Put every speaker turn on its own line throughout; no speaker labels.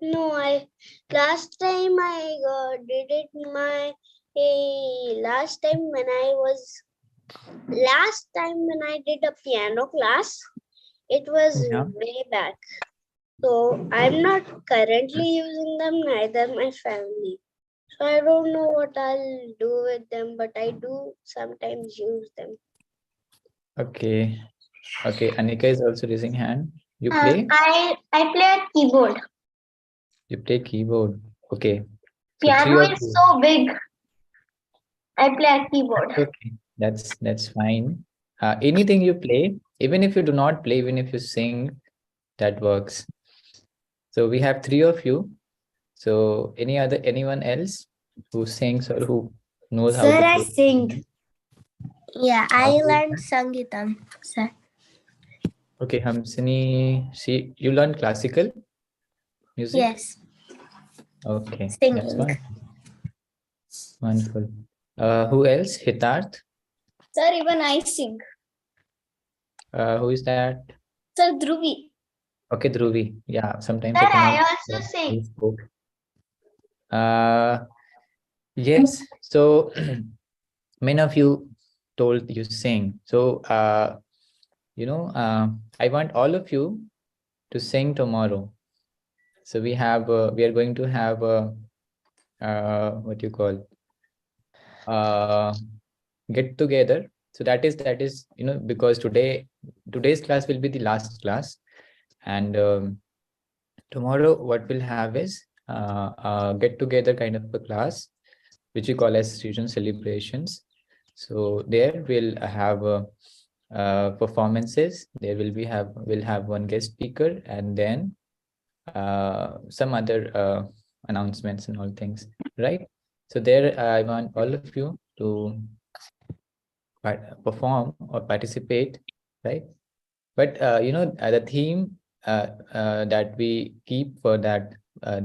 No, last time I did it last time when I did a piano class, it was
Yeah.
way back. So I'm not currently using them, neither my family. So I don't know what I'll do with them, but I do sometimes use them.
Okay. Okay. Anika is also raising hand. You play?
I play a keyboard.
You play keyboard. Okay. So three
Piano
of
is
you.
so big. I play a keyboard.
Okay. That's fine. Anything you play, even if you do not play, even if you sing, that works. So we have three of you. So anyone else who sings or who knows how
Sir,
to
I
play?
sing. Yeah,
Uh,
I
who is
learned
that?
Sangeetam, sir.
Okay, Hamsini, you learn classical music?
Yes,
Okay, that's
singing.
wonderful. Wonderful. Who else? Hitarth.
Sir, even I sing.
Who is that?
Sir, Dhruvi.
Okay, Dhruvi. Yeah, sometimes
Sir,
I cannot
I also
who
sing.
spoke. Uh, yes. So many of you told you sing. So I want all of you to sing tomorrow. So we are going to have a what you call uh get together. So that is because today's class will be the last class, and tomorrow what we'll have is get together kind of a class which we call as Srijan celebrations. So there we'll have performances. There we'll have one guest speaker, and then some other announcements and all things, right? So there I want all of you to perform or participate, right? But the theme that we keep for that uh,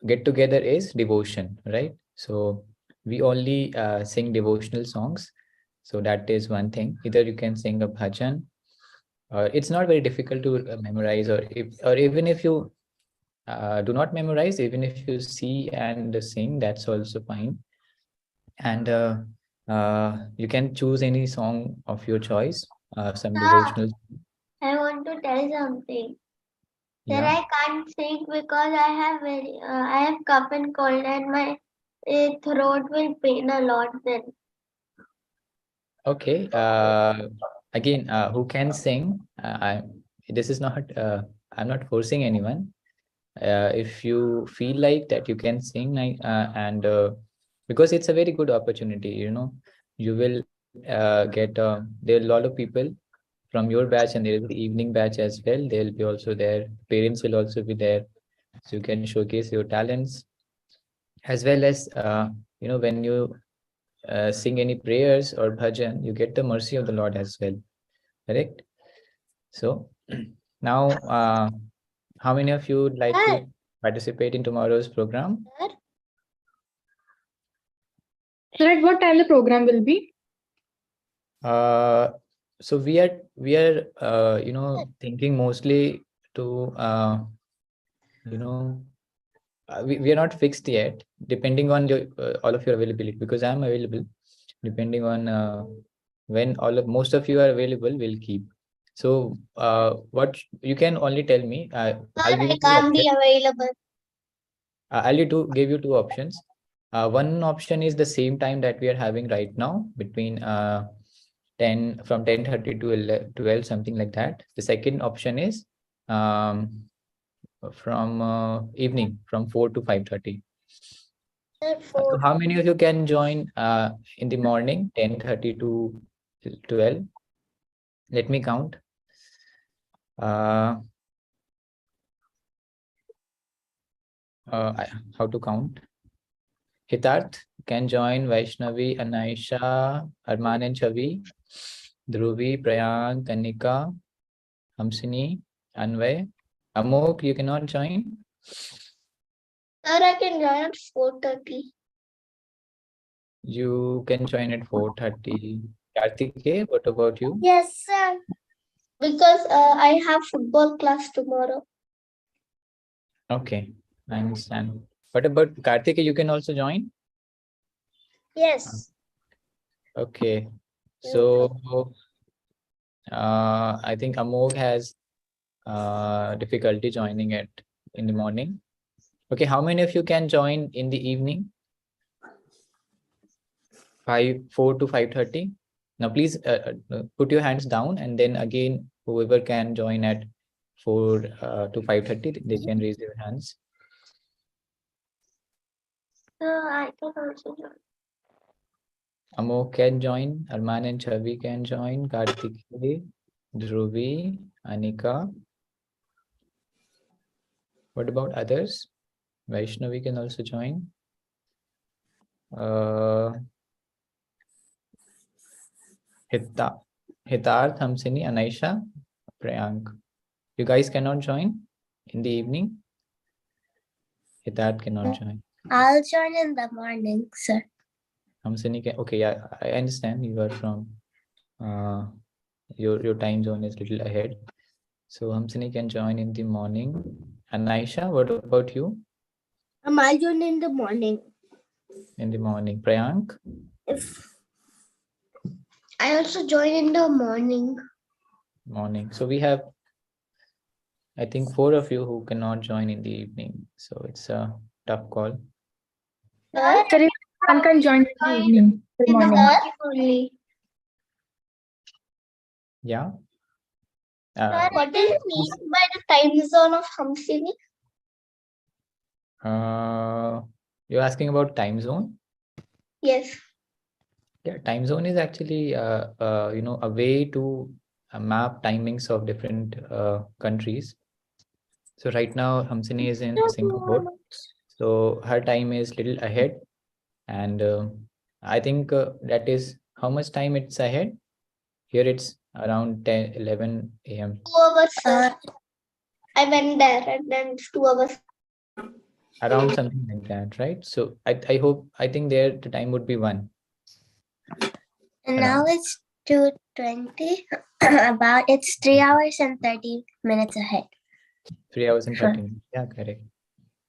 get together is devotion, right? So we only sing devotional songs. So that is one thing. Either you can sing a bhajan, or it's not very difficult to memorize, or even if you do not memorize, even if you see and sing, that's also fine. And you can choose any song of your choice, some
Sir,
devotional.
I want to tell something. Sir,
Yeah.
I can't sing because I have cough and cold and my throat will pain a lot then.
Okay. Again, who can sing? This is not. I'm not forcing anyone. If you feel like that, you can sing, and because it's a very good opportunity. You will get. There are a lot of people from your batch, and there is the evening batch as well. They'll be also there. Parents will also be there, so you can showcase your talents, as well as when you sing any prayers or bhajan, you get the mercy of the Lord as well. Correct? So now, how many of you would like
Sir,
to participate in tomorrow's program?
sir,
Sir, at what time the program will be?
Uh, so we are thinking mostly to we are not fixed yet, depending on all of your availability, because I'm available. Depending on when most of you are available, we'll keep. So what you can only tell me,
sir,
I'll give
I
you two
can't
options.
be available.
Give you two options. One option is the same time that we are having right now, between 10:30 to 12, something like that. The second option is um, from evening, from 4 to 5:30.
Sir,
So
4.
how many of you can join in the morning, 10:30 to 12? Let me count. Uh, how to count? Hitarth can join, Vaishnavi, Anaisha, Arman and Chavi, Dhruvi, Prayank, Kanika, Hamsini, Anvay. Amok, you cannot join.
Sir, I can join at 4:30.
You can join at 4:30. Kartike, what about you?
Yes, sir. Because I have football class tomorrow.
Okay, I understand. What about Karthik? You can also join?
Yes.
Okay.
No problem.
So I think Amog has difficulty joining it in the morning. Okay, how many of you can join in the evening? 4 to 5:30. Now please put your hands down, and then again whoever can join at 4 to 5:30, they can raise their hands.
I can also join.
Amok can join, Arman and Chavi can join, Kartikeya, Dhruvi, Anika. What about others? Vaishnavi can also join. Hitarth, Hamsini, Anaisha, Priyank. You guys cannot join in the evening? Hitarth cannot join.
I'll join in the morning, sir.
Hamsini can, okay, yeah, I understand you are from, your time zone is little ahead. So Hamsini can join in the morning. Anaisha, what about you?
I'll join in the morning.
In the morning. Priyank?
If I also join in the morning.
Morning. So we have, I think, 4 of you who cannot join in the evening. So it's a tough call.
Sir,
Sir, if one can join in the evening, the morning.
only.
Yeah.
Sir, what do you mean by the time zone of Hamsini?
You're asking about time zone?
Yes.
Yeah, time zone is actually a way to map timings of different countries. So right now Hamsini is in Singapore, so her time is little ahead, and I think that is how much time it's ahead. Here it's around 10-11 a.m.
2 hours, sir. I went there and then it's 2 hours.
Around something like that, right? So I hope, I think there the time would be 1.
And now it's 2:20. About it's 3 hours and 30 minutes ahead.
3 hours and
Sure.
30 minutes. Yeah, correct.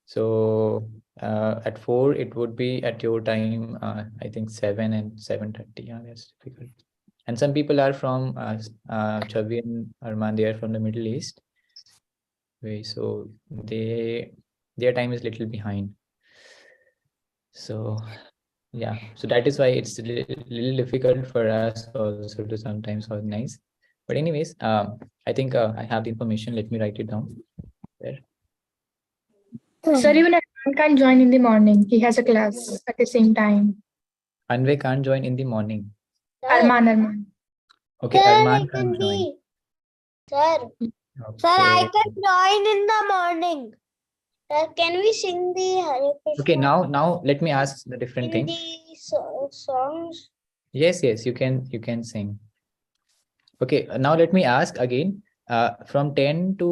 So at 4 it would be at your time, I think 7 and 7:30. Yeah, that's difficult. And some people are from Chavi and Arman, they are from the Middle East. So their time is little behind. So yeah, so that is why it's a little difficult for us also to sometimes organize. But anyways, I think I have the information. Let me write it down there.
Sir, even Arman can join in the morning. He has a class at the same time.
Anvay can't join in the morning.
Arman.
Okay,
Sir,
Arman
I
can't
can
join.
be. Sir,
Okay.
I can join in the morning. Sir, can we sing the Hare Krishna
Okay, now let me ask the different
in
thing.
the songs?
Yes, you can sing. Okay, now let me ask again. From 10 to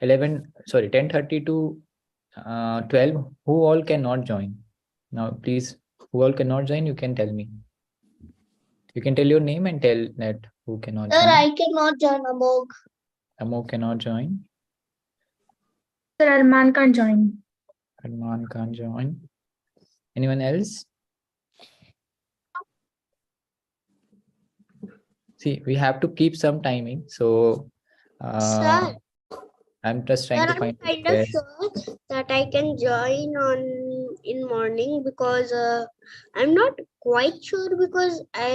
11, sorry, 10:30 to 12, who all cannot join? Now, please, who all cannot join, you can tell me. You can tell your name and tell that who cannot
Sir,
join.
I cannot join Amog.
Amok cannot join.
Sir, Arman can join.
Arman can't join. Anyone else? See, we have to keep some timing. So
Sir,
I'm just trying to
I'm
find the
kind of
best.
sure that I can join in morning because I'm not quite sure because I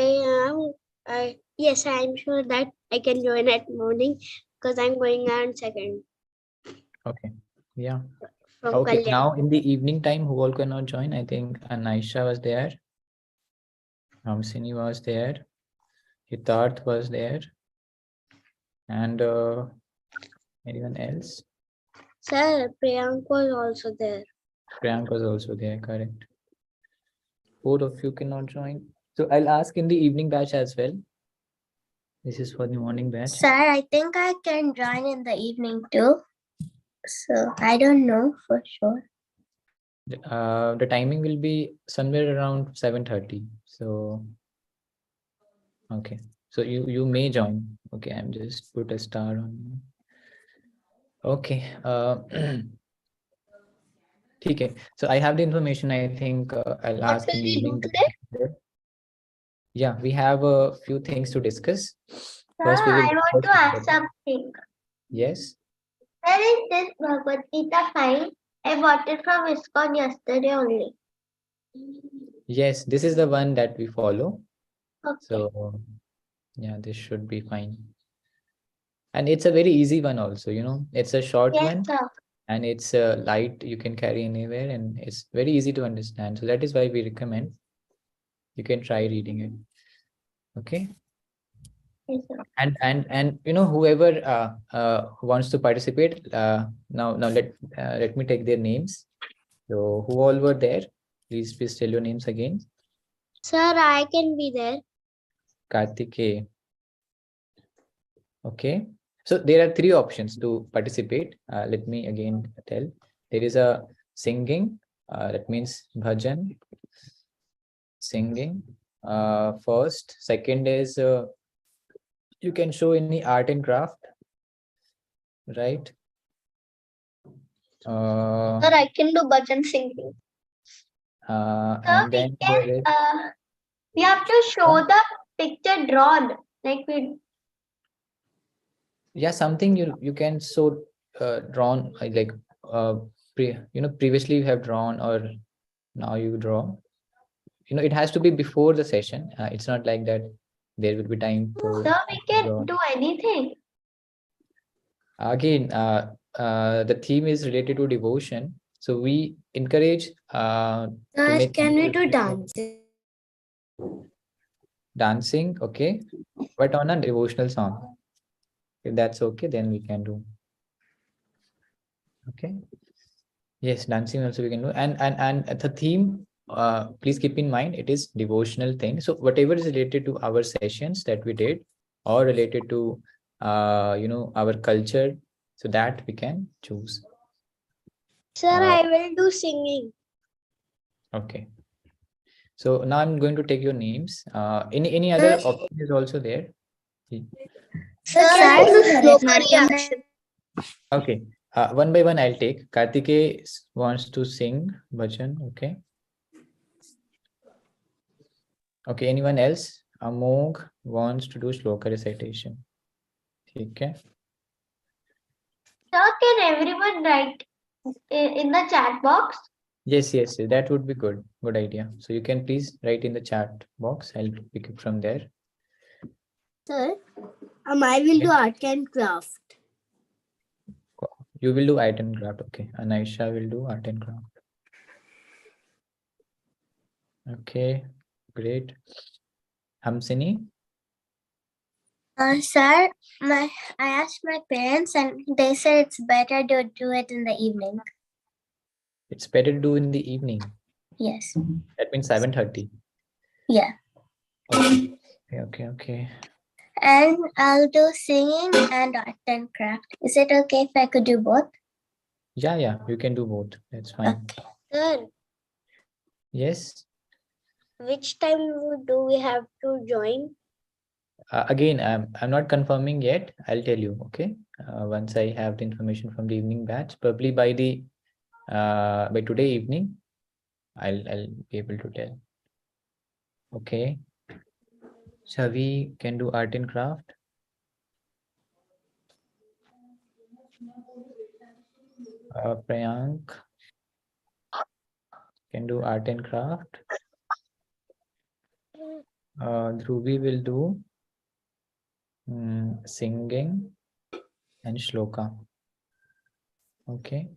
yes, I'm sure that I can join at morning because I'm going on second
Okay. Yeah.
from
Okay.
Kalyan.
Now in the evening time, who all cannot join? I think Anaisha was there. Hamsini was there. Hitarth was there. And anyone else?
Sir, Priyank was also there.
Priyank was also there, correct. 4 of you cannot join. So I'll ask in the evening batch as well. This is for the morning batch.
Sir, I think I can join in the evening too. So I don't know for sure.
The timing will be somewhere around 7:30. So okay. So you may join. Okay, I'm just put a star on you. Okay. Okay. So I have the information. I think I'll
What
ask
will
in the
we do
evening.
today?
Yeah, we have a few things to discuss.
Sir,
First, we will
I want to
discuss.
ask something.
Yes.
Where is this Bhagavad Gita file? I bought it from ISKCON yesterday only.
Yes, this is the one that we follow.
Okay.
So yeah, this should be fine. And it's a very easy one also, it's a short
Yes,
one
sir.
and it's light, you can carry anywhere and it's very easy to understand. So that is why we recommend you can try reading it. Okay.
Yes, sir.
And whoever who wants to participate, now let me take their names. So who all were there? Please tell your names again.
Sir, I can be there.
Kartikeya. Okay. So there are three options to participate. Let me again tell. There is a singing, that means bhajan, singing. First, second is you can show any art and craft, right?
Sir, I can do bhajan singing.
Sir,
And
we
then
can,
there is
we have to show the picture drawn. Like we,
yeah, something you can show drawn like previously you have drawn or now you draw. It has to be before the session. It's not like that there will be time for
sir, we can
draw.
do anything.
Again, the theme is related to devotion, so we encourage to
Sir,
make
can we do dancing?
dancing, okay, but on a devotional song. If that's okay, then we can do. Okay. Yes, dancing also we can do. And the theme, please keep in mind, it is devotional thing. So whatever is related to our sessions that we did, or related to our culture, so that we can choose.
Sir, I will do singing.
Okay. So now I'm going to take your names. Any other option is also there.
Sir,
can we do
Bharatanatyam?
action?
Okay. One by one, I'll take. Kartikeya wants to sing bhajan. Okay. Okay. Anyone else? Amog wants to do shloka recitation. Okay.
Sir, can everyone write in the chat box?
Yes, that would be good. Good idea. So you can please write in the chat box. I'll pick it from there.
Sir, I will do art and craft.
You will do art and craft. Okay. Anaisha will do art and craft. Okay. Great. Hamsini.
Sir, I asked my parents and they said it's better to do it in the evening.
It's better to do in the evening.
Yes.
That means 7:30.
Yeah.
Okay.
And I'll do singing and art and craft. Is it okay if I could do both?
Yeah. You can do both. That's fine.
Okay.
Sir,
Yes.
which time do we have to join?
Again, I'm not confirming yet. I'll tell you. Okay. Once I have the information from the evening batch, probably by today evening, I'll be able to tell. Okay. Shavi can do art and craft. Priyank can do art and craft. Dhruvi will do singing and shloka. Okay.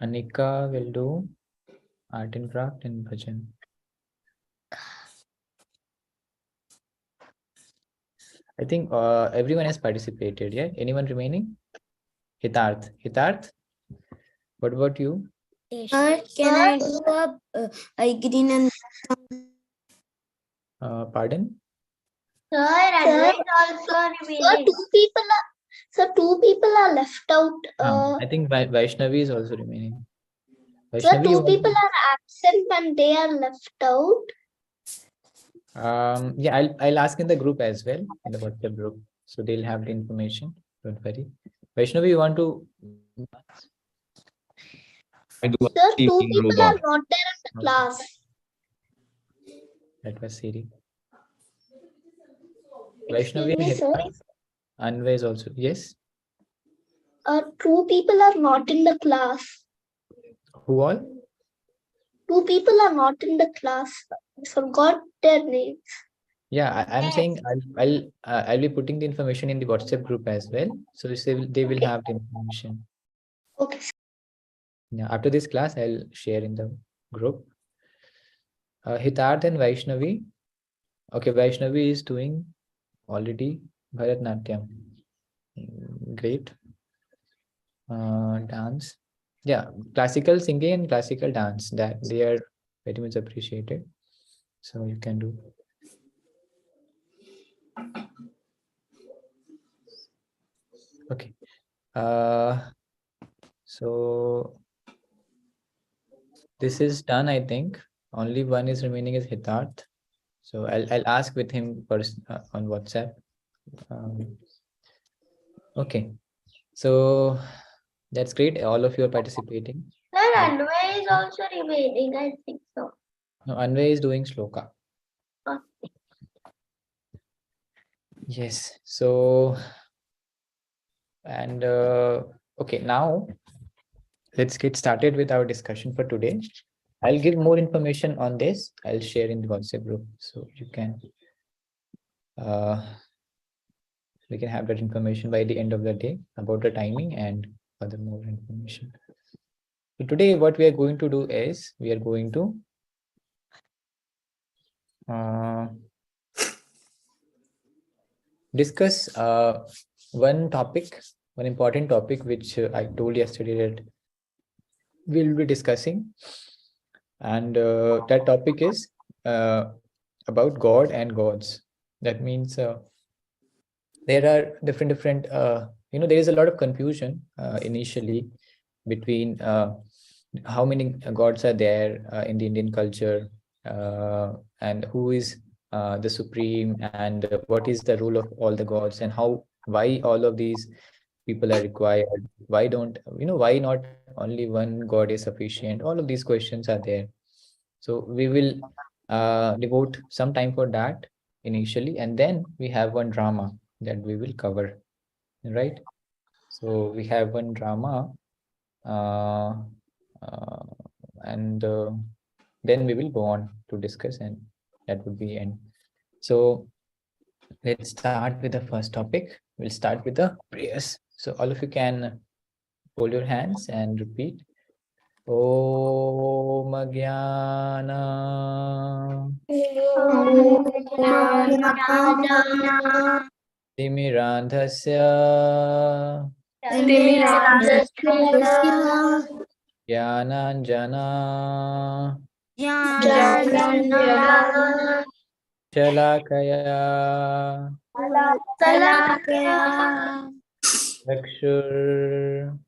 Anika will do art and craft and bhajan. I think everyone has participated. Yeah. Anyone remaining? Hitarth. What about you?
Sir, can I do a green and
Pardon?
Sir, Anna is also remaining.
Two people are left out.
I think Vaishnavi is also remaining.
Sir,
Vaishnavi,
two
you want
people are absent and they are left out.
yeah, I'll ask in the group as well, in the WhatsApp group. So they'll have the information. Don't worry. Vaishnavi, you want to?
Sir, two people are not there in the class.
That was Siri. Vaishnavi and
Excuse me,
Hita. Anvay is also. Yes.
Two people are not in the class.
Who all?
Two people are not in the class. I forgot their names.
Yeah, I'm saying I'll be putting the information in the WhatsApp group as well. So they will have the information.
Okay.
Yeah, after this class, I'll share in the group. Hitarth and Vaishnavi. Okay, Vaishnavi is doing already Bharatnatyam. Great. Dance. Yeah, classical singing and classical dance, that they are very much appreciated. So you can do. Okay. So this is done, I think. Only one is remaining is Hitarth. So I'll ask with him on WhatsApp. Okay. So that's great. All of you are participating.
Sir, Anvay is also remaining, I think so.
No, Anvay is doing Shloka.
Okay.
Yes. So, and okay, now let's get started with our discussion for today. I'll give more information on this. I'll share in the WhatsApp group so you can we can have that information by the end of the day about the timing and other more information. So today what we are going to do is we are going to discuss one important topic which I told yesterday that we'll be discussing, and that topic is about God and gods. That means there are different there is a lot of confusion initially between how many gods are there in the Indian culture, and who is the supreme, and what is the role of all the gods, and why all of these people are required, why don't why not only one god is sufficient. All of these questions are there, so we will devote some time for that initially, and then we have one drama that we will cover, right? So we have one drama, uh, uh, and then we will go on to discuss, and that would be end. So let's start with the first topic. We'll start with the prayers. So all of you can hold your hands and repeat. Om Jnana Timirandhasya Jnananjana Shalakaya Chakshur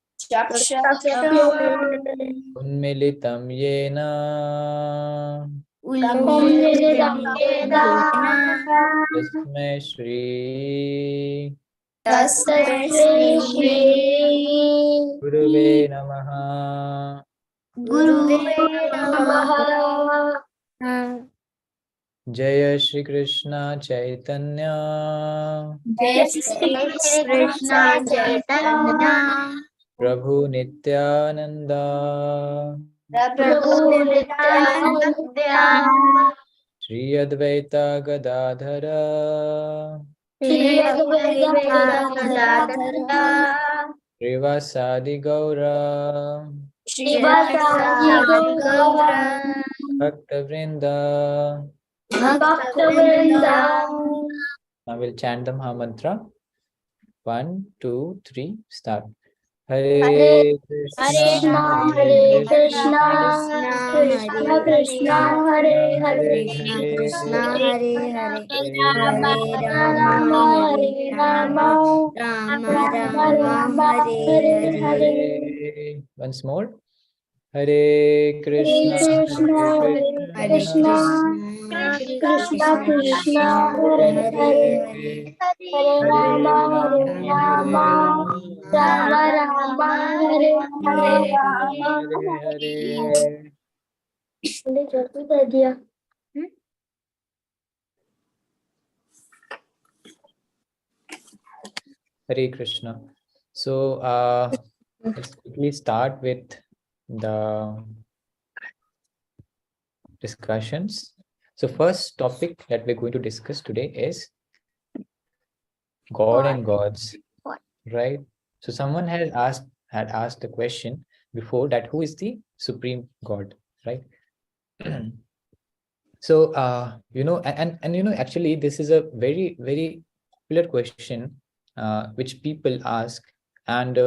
Unmilitam Yena Tasmai Shri Guruve Namaha. Jaya Shri Krishna Chaitanya Prabhu Nityananda Shri Advaita Gadadhara Srivasadi Gaura Bhakta Vrinda. Now we'll chant the Maha Mantra. 1, 2, 3, start. Hare Krishna,
Hare
Krishna,
Krishna,
Krishna, Hare Hare,
Krishna, Hare Hare,
Rama,
Hare
Rama,
Rama,
Hare Rama,
Rama
Rama,
Rama,
Rama,
Hare
Hare
Hare.
Hare.
Once more. Hare Krishna,
Krishna,
Hare
Hare
Krishna,
Krishna, Krishna, Hare
Hare
Hare,
Hare,
Hare Rama, Hare
Hare
Rama,
Rama,
Rama
Hare
Hare.
बोले जल्दी कर दिया.
Hare Krishna. So let's quickly start with the discussions. So first topic that we're going to discuss today is God and gods, right? So someone had asked the question before that who is the supreme God, right? So and you know actually this is a very popular question which people ask, and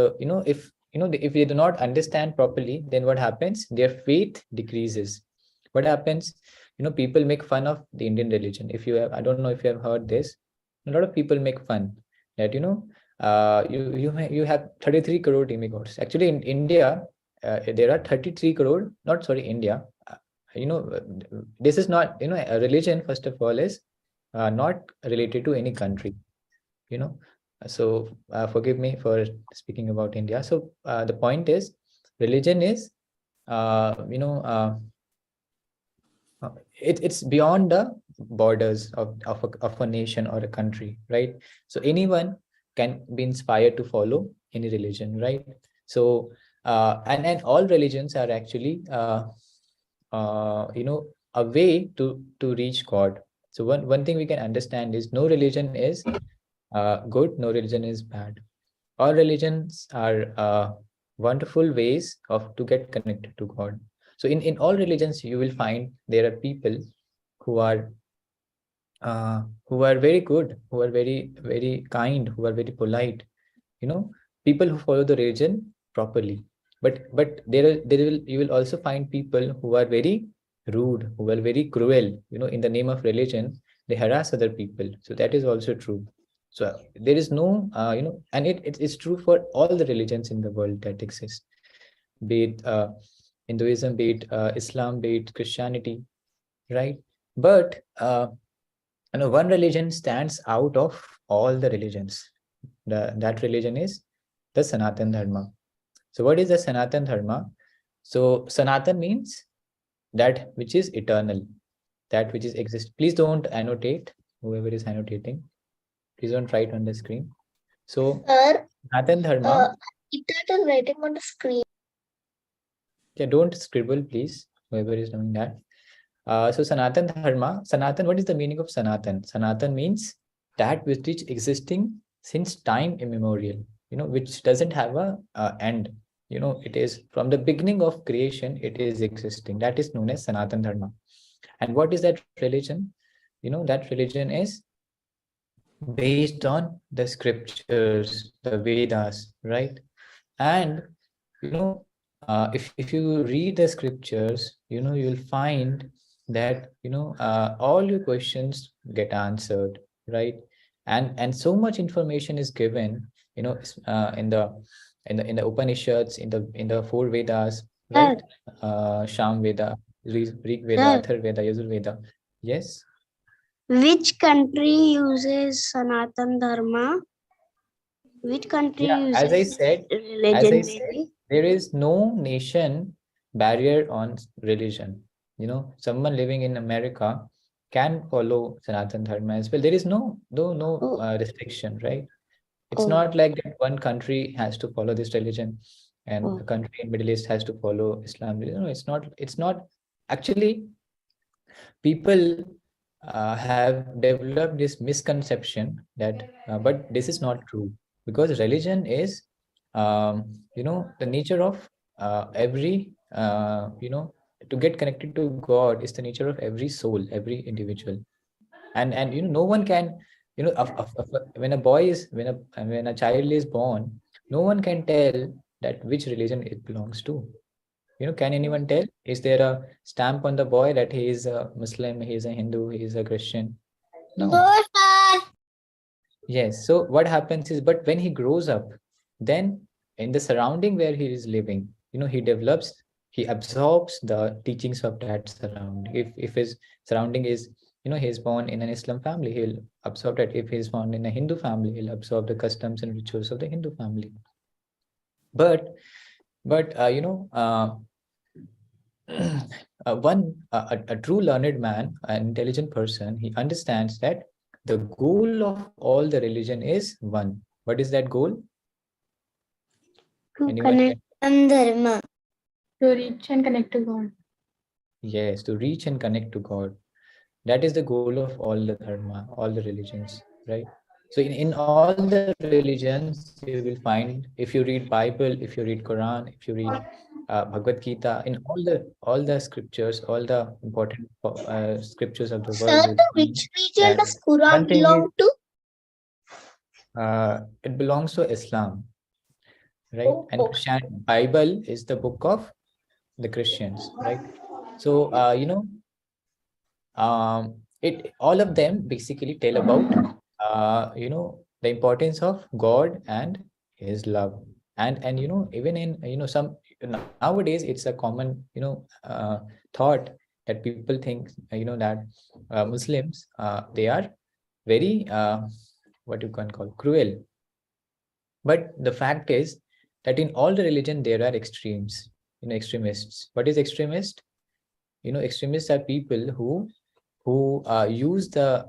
if if they do not understand properly, then what happens? Their faith decreases. What happens? People make fun of the Indian religion. If you have, I don't know if you have heard this, a lot of people make fun that you have 33 crore demigods. Actually, in India, there are 33 crore. Not sorry, India. You know, this is not a religion. First of all, is not related to any country. You know, so forgive me for speaking about India. So the point is, religion is uh, you know. Uh, it's beyond the borders of a nation or a country, right? So anyone can be inspired to follow any religion, right? So and all religions are actually a way to reach God. So one thing we can understand is no religion is good, no religion is bad. All religions are wonderful ways of to get connected to God. So in all religions, you will find there are people who are very good, who are very kind, who are very polite. People who follow the religion properly. But there will you will also find people who are very rude, who are very cruel. In the name of religion, they harass other people. So that is also true. So there is no, and it's true for all the religions in the world that exist, be it Hinduism, be it Islam, be it Christianity, right? But one religion stands out of all the religions. That religion is the Sanatan Dharma. So what is the Sanatan Dharma? So Sanatan means that which is eternal, that which is exist. Please don't annotate, whoever is annotating. Please don't write on the screen. So
Sir,
Sanatan Dharma.
it is writing on the screen.
Yeah, don't scribble, please, whoever is doing that. So Sanatan Dharma, Sanatan, what is the meaning of Sanatan? Sanatan means that which is existing since time immemorial, which doesn't have a end. It is from the beginning of creation, it is existing. That is known as Sanatan Dharma. And what is that religion? That religion is based on the scriptures, the Vedas, right? And if you read the scriptures, you'll find that all your questions get answered, right? And so much information is given, in the Upanishads, in the four Vedas, right? Sham Veda, Rig Veda, Athar Veda, Yajur Veda. Yes.
Which country uses Sanatan Dharma? Which country
Yeah, as I
uses
said,
religion mainly?
there is no nation barrier on religion. Someone living in America can follow Sanatan Dharma as well. There is no restriction, right? It's not like that one country has to follow this religion and a country in Middle East has to follow Islam. No, it's not. It's not. Actually, people have developed this misconception that, but this is not true, because religion is, the nature of every, to get connected to God is the nature of every soul, every individual. And no one can, when a boy is, when a child is born, no one can tell that which religion it belongs to. Can anyone tell? Is there a stamp on the boy that he is a Muslim, he is a Hindu, he is a Christian? No. Yes. So what happens is, but when he grows up, then in the surrounding where he is living, he absorbs the teachings of that surrounding. If his surrounding is, he is born in an Islam family, he'll absorb that. If he is born in a Hindu family, he'll absorb the customs and rituals of the Hindu family. But you know, a true learned man, an intelligent person, he understands that the goal of all the religion is one. What is that goal?
To
Anyone
connect.
can?
Dharma.
To reach and connect to God.
Yes, to reach and connect to God. That is the goal of all the dharma, all the religions, right? So in all the religions, you will find, if you read Bible, if you read Quran, if you read Bhagavad Gita, in all the scriptures, all the important scriptures of the world,
Sir,
you'll
to
find
which
that
region does
one
Quran
thing is
belong to?
it belongs to Islam, right?
Oh,
And
okay.
Christian Bible is the book of the Christians, right? So it all of them basically tell about the importance of God and his love. And even in some nowadays it's a common thought that people think that Muslims they are very what you can call cruel. But the fact is that in all the religion there are extremes, extremists. What is extremist? Extremists are people who use their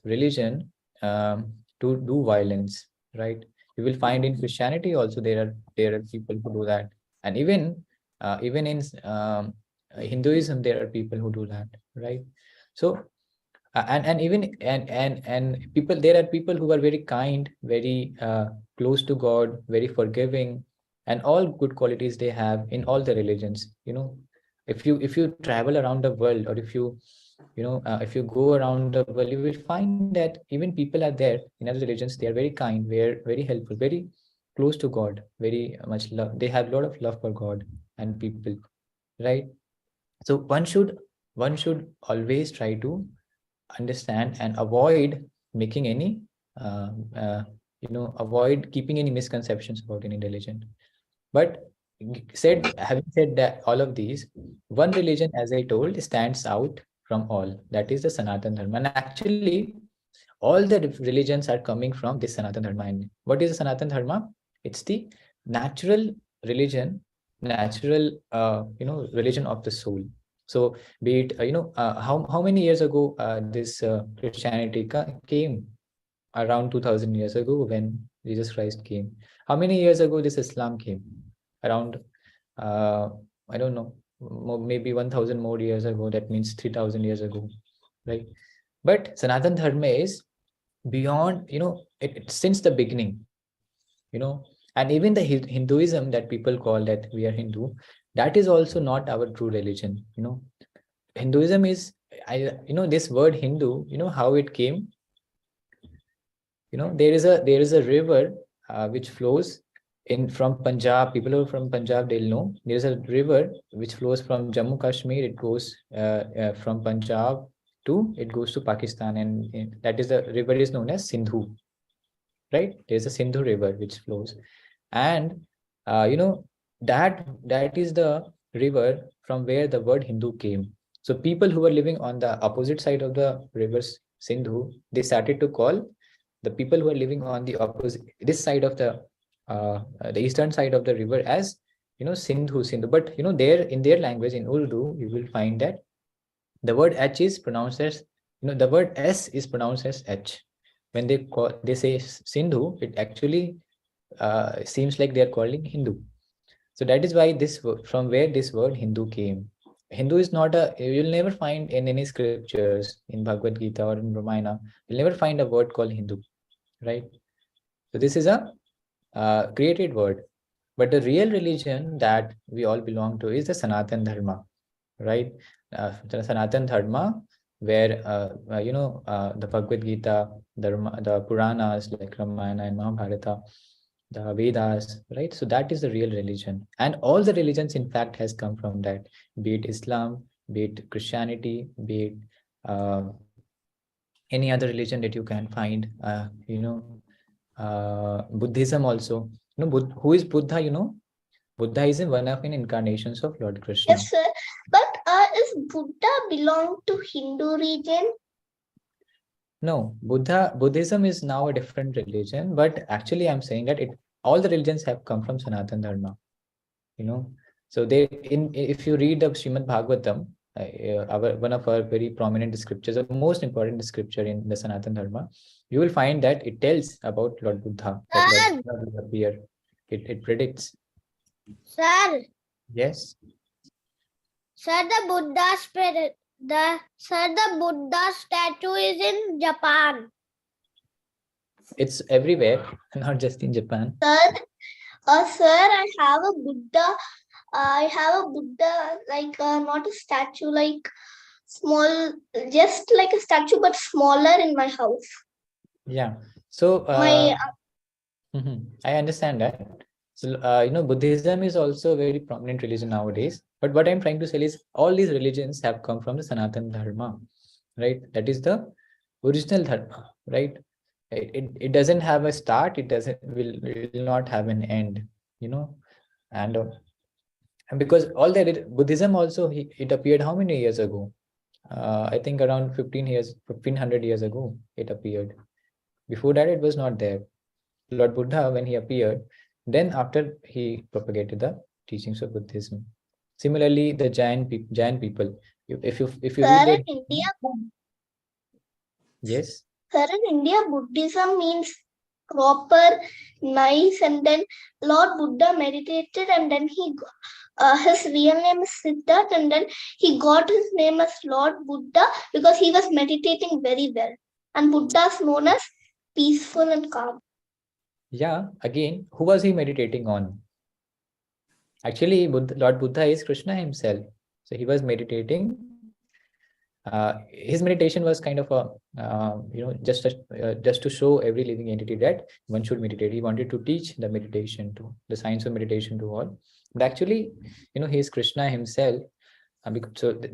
religion to do violence, right? You will find in Christianity also there are people who do that, and even in Hinduism there are people who do that, right? So and even and people, there are people who are very kind, very close to God, very forgiving, and all good qualities they have in all the religions. If you travel around the world, or if you go around the world, you will find that even people are there in other religions, they are very kind, very helpful, very close to God, very much love, they have a lot of love for God and people, right? So one should always try to understand and avoid making any uh, uh, avoid keeping any misconceptions about any religion. But having said that, all of these, one religion, as I told, stands out from all. That is the Sanatan Dharma. And actually, all the religions are coming from this Sanatan Dharma. And what is the Sanatan Dharma? It's the natural religion, natural religion of the soul. So be it how many years ago this Christianity came? Around 2000 years ago, when Jesus Christ came. How many years ago this Islam came? Around uh, I don't know, maybe 1000 more years ago. That means 3000 years ago, right? But Sanatan Dharma is beyond, since the beginning, you know and even the Hinduism that people call that we are Hindu, that is also not our true religion. Hinduism is, this word Hindu, how it came. There is a river which flows in from Punjab. People who are from Punjab, they'll know. There's a river which flows from Jammu Kashmir. It goes from Punjab it goes to Pakistan, and that is the river is known as Sindhu, right? There's a Sindhu river which flows, and that is the river from where the word Hindu came. So people who were living on the opposite side of the rivers Sindhu, they started to call the people who are living on the opposite this side of the eastern side of the river as Sindhu. But there in their language, in Urdu, you will find that the word H is pronounced as, the word S is pronounced as H. When they say Sindhu, it actually seems like they are calling Hindu. So that is why from where this word Hindu came. Hindu is not you'll never find in any scriptures in Bhagavad Gita or in Ramayana, you'll never find a word called Hindu, right? So this is a created word. But the real religion that we all belong to is the Sanatan Dharma, right? The Sanatan Dharma, where the Bhagavad Gita, the Puranas like Ramayana and Mahabharata, the Vedas, right? So that is the real religion, and all the religions, in fact, has come from that. Be it Islam, be it Christianity, be it any other religion that you can find. Buddhism also. Who is Buddha? Buddha is one of an incarnations of Lord Krishna.
Yes, sir. But is Buddha belong to Hindu region?
No, Buddhism is now a different religion, but actually I'm saying that all the religions have come from Sanatana Dharma, you know. So they, if you read the Srimad Bhagavatam, one of our very prominent scriptures, the most important scripture in the Sanatana Dharma, you will find that it tells about Lord Buddha, that Lord Buddha will appear. It predicts.
Sir,
Yes.
sir, the Buddha spirit, the Buddha statue is in Japan.
It's everywhere, not just in Japan.
Sir, I have a Buddha. I have a Buddha, like not a statue, like small, just like a statue, but smaller in my house.
Yeah. So
My
I understand that. So Buddhism is also a very prominent religion nowadays. But what I'm trying to say is all these religions have come from the Sanatana Dharma, right? That is the original Dharma, right? It doesn't have a start. It will not have an end, you know. And because all that Buddhism also, it appeared how many years ago? I think around 1500 years ago it appeared. Before that, it was not there. Lord Buddha, when he appeared, then after he propagated the teachings of Buddhism. Similarly, the Jain people, if you read
sir,
their,
in India,
yes,
sir, in India, Buddhism means proper, nice, and then Lord Buddha meditated, and then his real name is Siddharth, and then he got his name as Lord Buddha because he was meditating very well. And Buddha is known as peaceful and calm.
yeah. Again, who was he meditating on? Actually, Lord Buddha is Krishna himself. So he was meditating. His meditation was kind of a, just to show every living entity that one should meditate. He wanted to teach the meditation to the science of meditation to all. But actually, he is Krishna himself.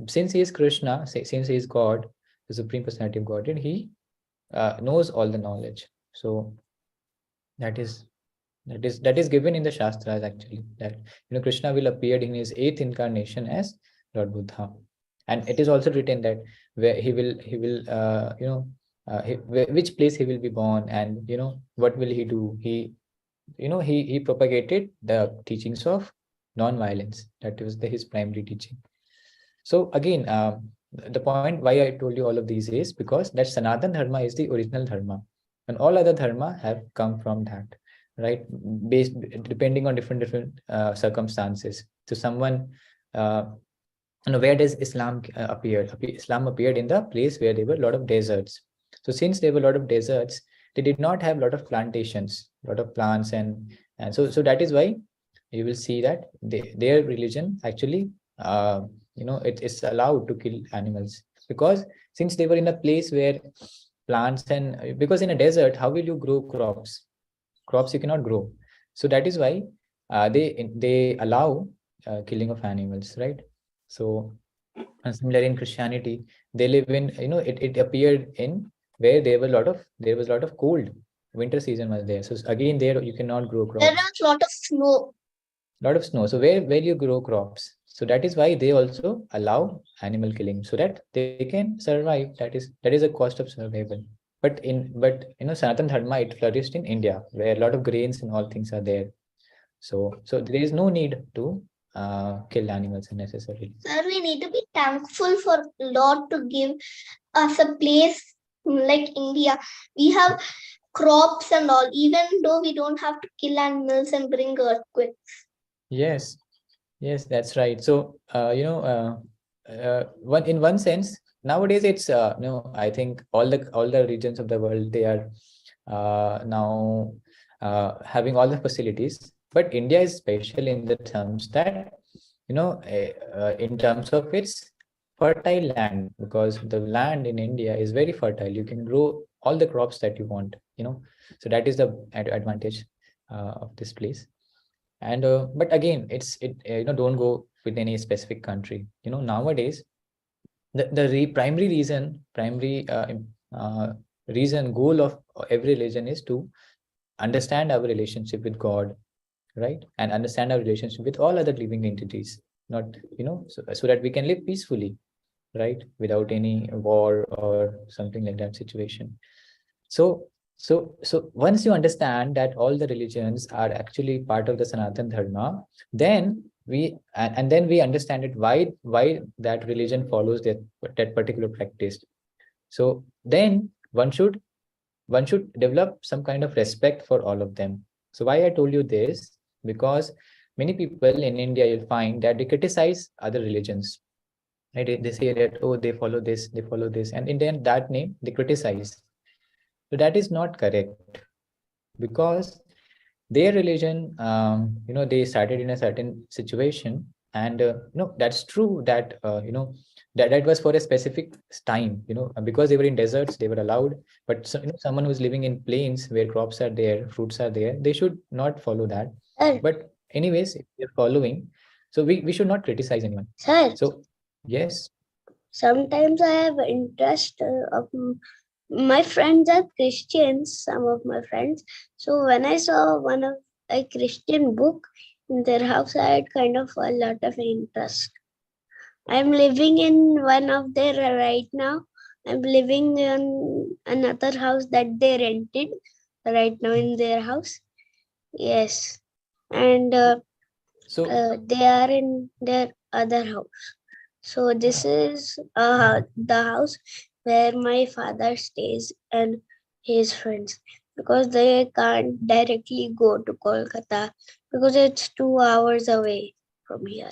Since he is Krishna, since he is God, the Supreme Personality of Godhead, he knows all the knowledge. So that is given in the Shastras actually, that Krishna will appear in his 8th incarnation as Lord Buddha, and it is also written that where he will which place he will be born, and what will he do. He propagated the teachings of non-violence. That was his primary teaching. So again, the point why I told you all of these is because that Sanatana Dharma is the original Dharma, and all other Dharma have come from that, right? Based depending on different circumstances. So someone, where does Islam appear? Islam appeared in the place where there were a lot of deserts. So since there were a lot of deserts, they did not have a lot of plantations, a lot of plants, and so that is why you will see that their religion actually, it is allowed to kill animals, because since they were in a place where plants, and because in a desert, how will you grow crops you cannot grow. So that is why they allow killing of animals, right? So similar in Christianity, they live in, it appeared in where there was a lot of cold. Winter season was there, so again there you cannot grow crops.
There is a lot of snow.
Lot of snow. So where you grow crops? So that is why they also allow animal killing, so that they can survive. That is a cost of survival. But Sanatana Dharma, it flourished in India, where a lot of grains and all things are there. So there is no need to kill animals unnecessarily.
Sir, we need to be thankful for Lord to give us a place like India. We have crops and all, even though we don't have to kill animals and bring earthquakes.
Yes, that's right. So in one sense, nowadays it's I think all the regions of the world, they are now having all the facilities, but India is special in the terms that in terms of its fertile land, because the land in India is very fertile. You can grow all the crops that you want, so that is the advantage of this place. And but again, don't go with any specific country. Nowadays the primary reason, goal of every religion is to understand our relationship with God, right? And understand our relationship with all other living entities, not so that we can live peacefully, right, without any war or something like that situation. So So once you understand that all the religions are actually part of the Sanatan Dharma, then and then we understand it why that religion follows that particular practice. So then one should develop some kind of respect for all of them. So why I told you this? Because many people in India, you'll find that they criticize other religions. Right? They say that, oh, they follow this, and in that name, they criticize. So that is not correct, because their religion, they started in a certain situation, and that's true that that was for a specific time, because they were in deserts, they were allowed. But so, someone who's living in plains where crops are there, fruits are there, they should not follow that.
Sir,
But anyways, if they're following, so we should not criticize anyone.
sir,
So yes.
sometimes I have interest of my friends are Christians, some of my friends. So when I saw one of a Christian book in their house, I had kind of a lot of interest. I'm living in one of their right now. I'm living in another house that they rented right now in their house. Yes, and
So
they are in their other house. So this is the house where my father stays and his friends, because they can't directly go to Kolkata because it's 2 hours away from here.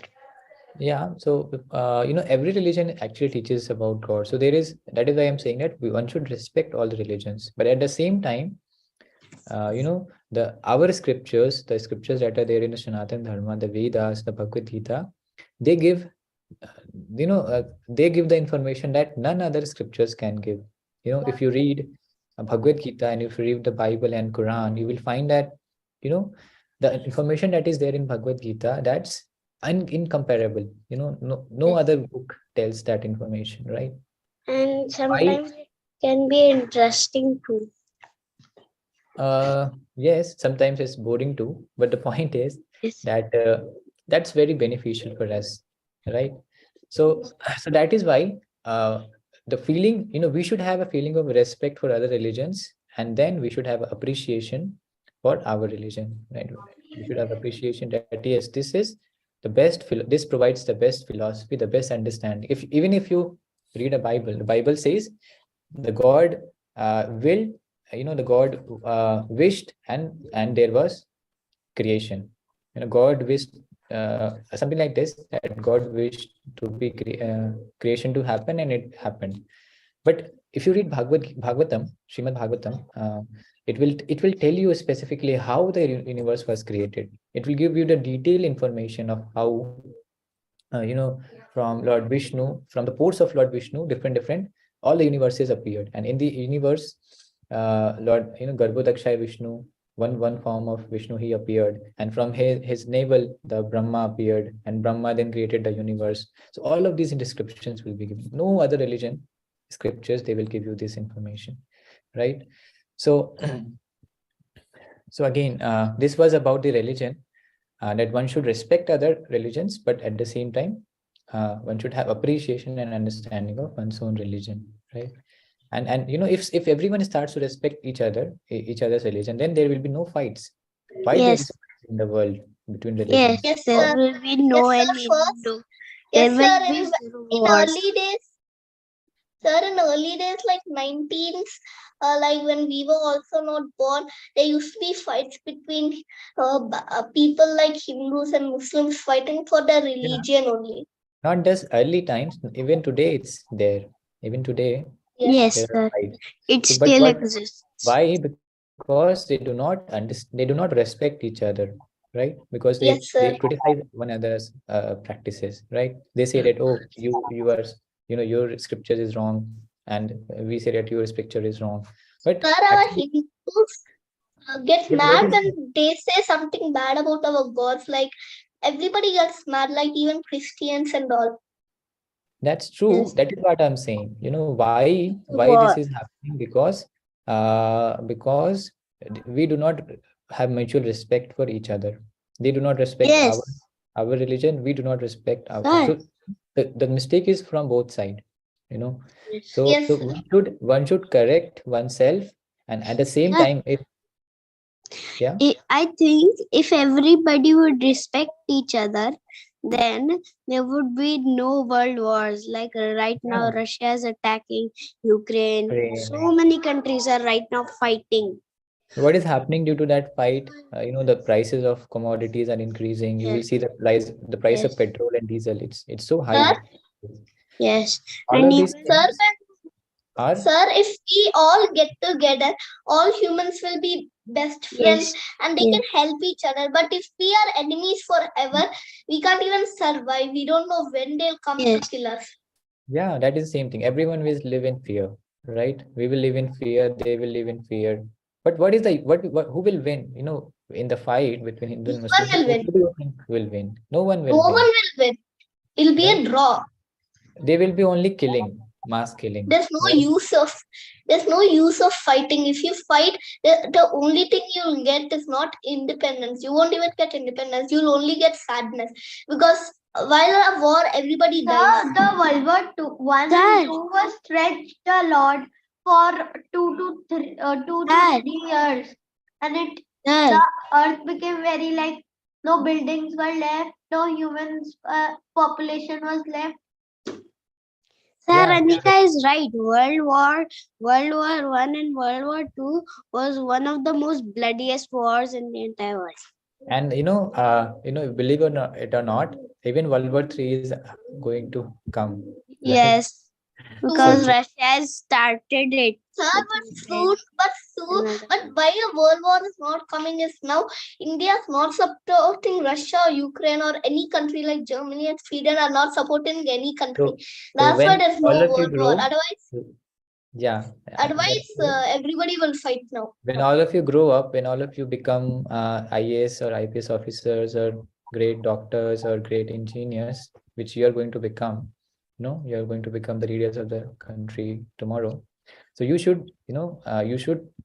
yeah, so every religion actually teaches about God. So that is why I'm saying that one should respect all the religions, but at the same time, our scriptures, the scriptures that are there in the Sanatana Dharma, the Vedas, the Bhagavad Gita, they give, they give the information that none other scriptures can give. If you read Bhagavad Gita and if you read the Bible and Quran, you will find that, the information that is there in Bhagavad Gita, that's incomparable. No other book tells that information, right?
And
Why?
sometimes it can be interesting too.
Yes, sometimes it's boring too, but the point is
Yes.
that that's very beneficial for us, right? So, so that is why the feeling, we should have a feeling of respect for other religions, and then we should have appreciation for our religion, right? We should have appreciation that yes, this is the best. This provides the best philosophy, the best understanding. Even if you read a Bible, the Bible says the God will, the God wished, and there was creation. God wished something like this, that God wished to be creation to happen, and it happened. But if you read Bhagavatam, Srimad Bhagavatam, it will tell you specifically how the universe was created. It will give you the detailed information of how, from Lord Vishnu, from the ports of Lord Vishnu, different, all the universes appeared. And in the universe, Lord, Garbhodakshaya Vishnu, one form of Vishnu, he appeared. And from his navel, the Brahma appeared. And Brahma then created the universe. So all of these descriptions will be given. No other religion, scriptures, they will give you this information, right? So, so again, this was about the religion. That one should respect other religions, but at the same time, one should have appreciation and understanding of one's own religion, right? And if everyone starts to respect each other's religion, then there will be no fights. Why there is
Yes.
fights in the world between
Yes,
religions?
Yes,
there
sir.
will be no
Yes, sir.
any
First,
no.
yes,
There
sir.
will be
In
wars.
early days, sir, in early days, like 19s, like when we were also not born, there used to be fights between people like Hindus and Muslims fighting for their religion only.
Not just early times, even today it's there. Even today
Yes,
there
sir.
are fights.
It
So, but
still
what?
exists.
Why? Because they do not respect each other, right? Because
Yes,
they
sir.
criticize one another's practices, right? They say that, oh, you are, your scripture is wrong, and we say that your scripture is wrong. But
Sir, our
actually,
Hindus get
but what
mad
is
when they say something bad about our gods. Like everybody gets mad, like even Christians and all.
That's true.
Yes.
That is what I'm saying. Why this
War.
is happening? Because we do not have mutual respect for each other. They do not respect
Yes.
our religion. We do not respect our.
Sir.
So the mistake is from both sides.
Yes.
So
Yes,
so one should correct oneself And at the same
Yeah.
time, if yeah,
I think if everybody would respect each other, then there would be no world wars. Like right now,
yeah,
Russia is attacking Ukraine.
Ukraine.
So many countries are right now fighting.
What is happening due to that fight? The prices of commodities are increasing. You will
Yes,
see the price of
yes,
petrol and diesel. It's so high.
Sir,
yes.
All
And
of these
even
sir,
things are
sir, if we all get together, all humans will be best friends
yes,
and they
yes,
can help each other. But if we are enemies forever, we can't even survive. We don't know when they'll come to
yes,
kill us.
yeah, that is the same thing. Everyone will live in fear, right? We will live in fear. They will live in fear. But what is the what who will win? In the fight between Hindu
No
and
one
Muslim,
will
who
win.
do you think will win? No one
No
will
one
win,
will win. It'll be
right?
a draw.
They will be only killing, mass killing,
There's no
right?
use of there's no use of fighting. If you fight, the only thing you'll get is not independence. You won't even get independence. You'll only get sadness because while a war, everybody dies.
The World War Two, One
Sir.
and Two was stretched a lot for 2 to
Sir.
3 years, and
sir,
the Earth became very like no buildings were left, no humans population was left.
Sir,
Yeah.
Anika is right. World War One and World War Two was one of the most bloodiest wars in the entire world.
And believe it or not, even World War III is going to come. Like,
Yes,
so
because Russia has started it.
Sir,
with
but
another.
but why a world war is not coming is now India is not supporting Russia or Ukraine or any country like Germany and Sweden are not supporting any country.
so
That's why
when
there's no
all of you
world war.
grow, yeah,
Otherwise,
that's
everybody will fight now.
when all of you grow up, when all of you become IAS or IPS officers or great doctors or great engineers, which you are going to become, you are going to become the leaders of the country tomorrow. So you should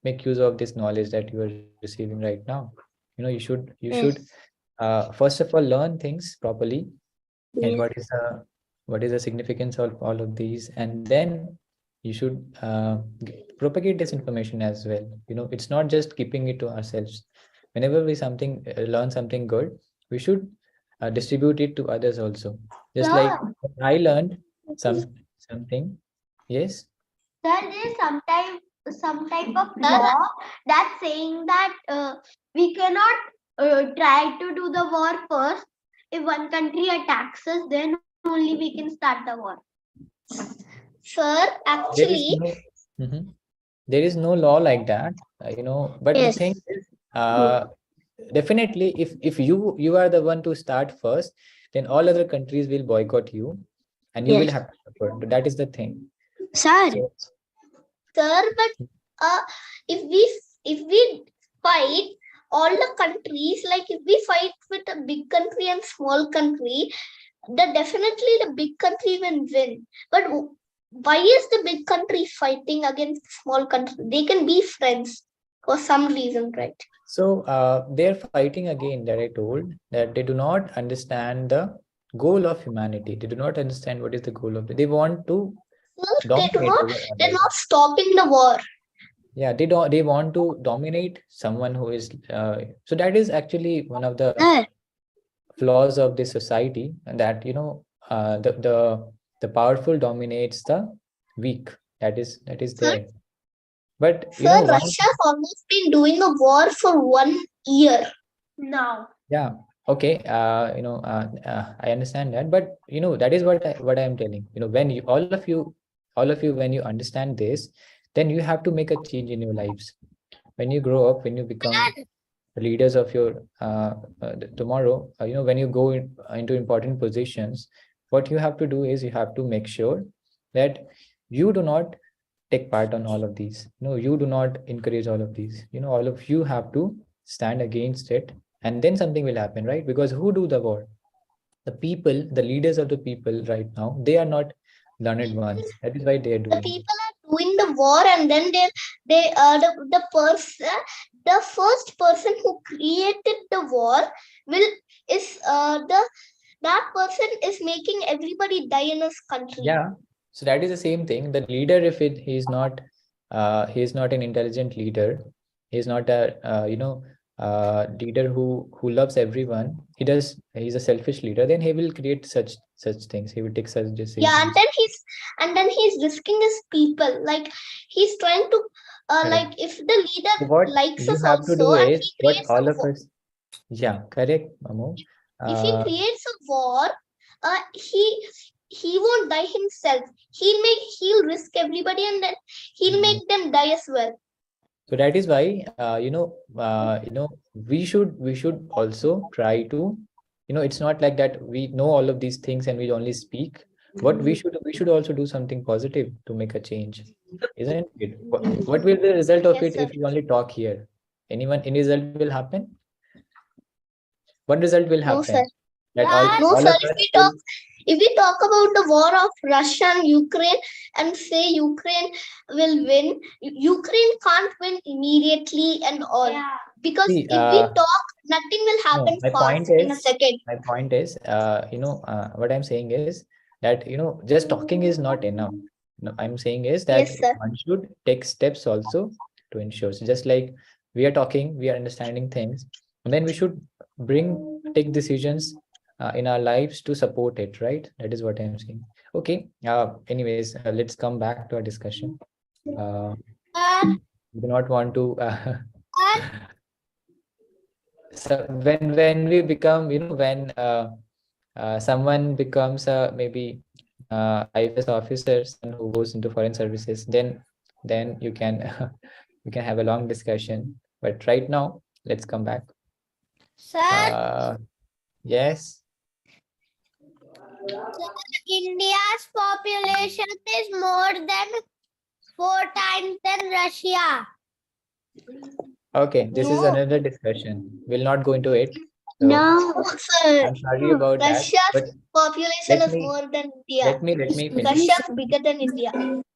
make use of this knowledge that you are receiving right now. You should first of all learn things properly, and
Yes.
what is the significance of all of these, and then you should propagate this information as well. It's not just keeping it to ourselves. Whenever we learn something good, we should distribute it to others also, just like I learned something. Yes.
There is some type of law that's saying that we cannot try to do the war first. If one country attacks us, then only we can start the war.
Sir,
There is
actually,
no there is no law like that, but the
Yes.
thing is, definitely, if you are the one to start first, then all other countries will boycott you, and you will
Yes.
have to suffer. That is the thing.
Sir.
So,
sir, but if we fight all the countries, like if we fight with a big country and small country, definitely the big country will win. But why is the big country fighting against the small country? They can be friends for some reason, right?
they're fighting again, that I told, that they do not understand the goal of humanity. They do not understand what is the goal of it. They want to
Sir,
dominate over
they're
others.
not stopping the war.
Yeah, they want to dominate someone who is so that is actually one of the
Sir.
flaws of this society, and that the powerful dominates the weak. That is
Sir,
there. But
sir,
once,
Russia's almost been doing a war for 1 year now.
yeah, okay, I understand that, but that is what I am telling. When all of you when you understand this, then you have to make a change in your lives. When you grow up, when you become leaders of your tomorrow, when you go into important positions, what you have to do is you have to make sure that you do not take part on all of these. You do not encourage all of these. All of you have to stand against it, and then something will happen, right? Because who do the war? The people, the leaders of the people right now, they are not learned ones. That is why they are
The
doing.
people are doing the war, and then the first person who created the war will is the that person is making everybody die in his country.
Yeah. So that is the same thing. The leader, if he is not he is not an intelligent leader. He is not a leader who loves everyone. He's a selfish leader. Then he will create such things. He will take such decisions.
Yeah, and then he's risking his people. Like he's trying to
Correct.
like if the leader
So what
likes
you
us
have to
also
do
and
is
he
what
creates
all
a
of
war.
us. Yeah, correct, Mamu.
If he creates a war, he won't die himself. He'll risk everybody and then he'll make them die as well.
So that is why we should also try to, it's not like that we know all of these things and we only speak. What we should also do something positive to make a change, isn't it? What will be the result of
Yes,
it
sir.
if you only talk here? Any result will happen? What result will
No,
happen?
sir.
That
No,
all
sir.
of us will.
If we talk about the war of Russia and Ukraine and say Ukraine will win, Ukraine can't win immediately and all.
Yeah.
Because
See,
if we talk, nothing will
no,
happen
my point
fast in a
is,
second.
what I'm saying is that, just talking is not enough. No, I'm saying is that
Yes, sir.
one should take steps also to ensure. So just like we are talking, we are understanding things, and then we should take decisions in our lives to support it, right? That is what I'm saying. Okay. Anyways, let's come back to our discussion. We do not want to. So when we become, when someone becomes maybe IFS officer, someone who goes into foreign services, then you can we can have a long discussion. But right now, let's come back.
Sir,
Yes.
India's population is more than 4 times than Russia.
Okay, this is
No.
another discussion. We'll not go into it. So
No.
Sir,
I'm sorry about that.
Russia's
But
population
let
is
me
more than India.
let me finish.
Russia's bigger than India.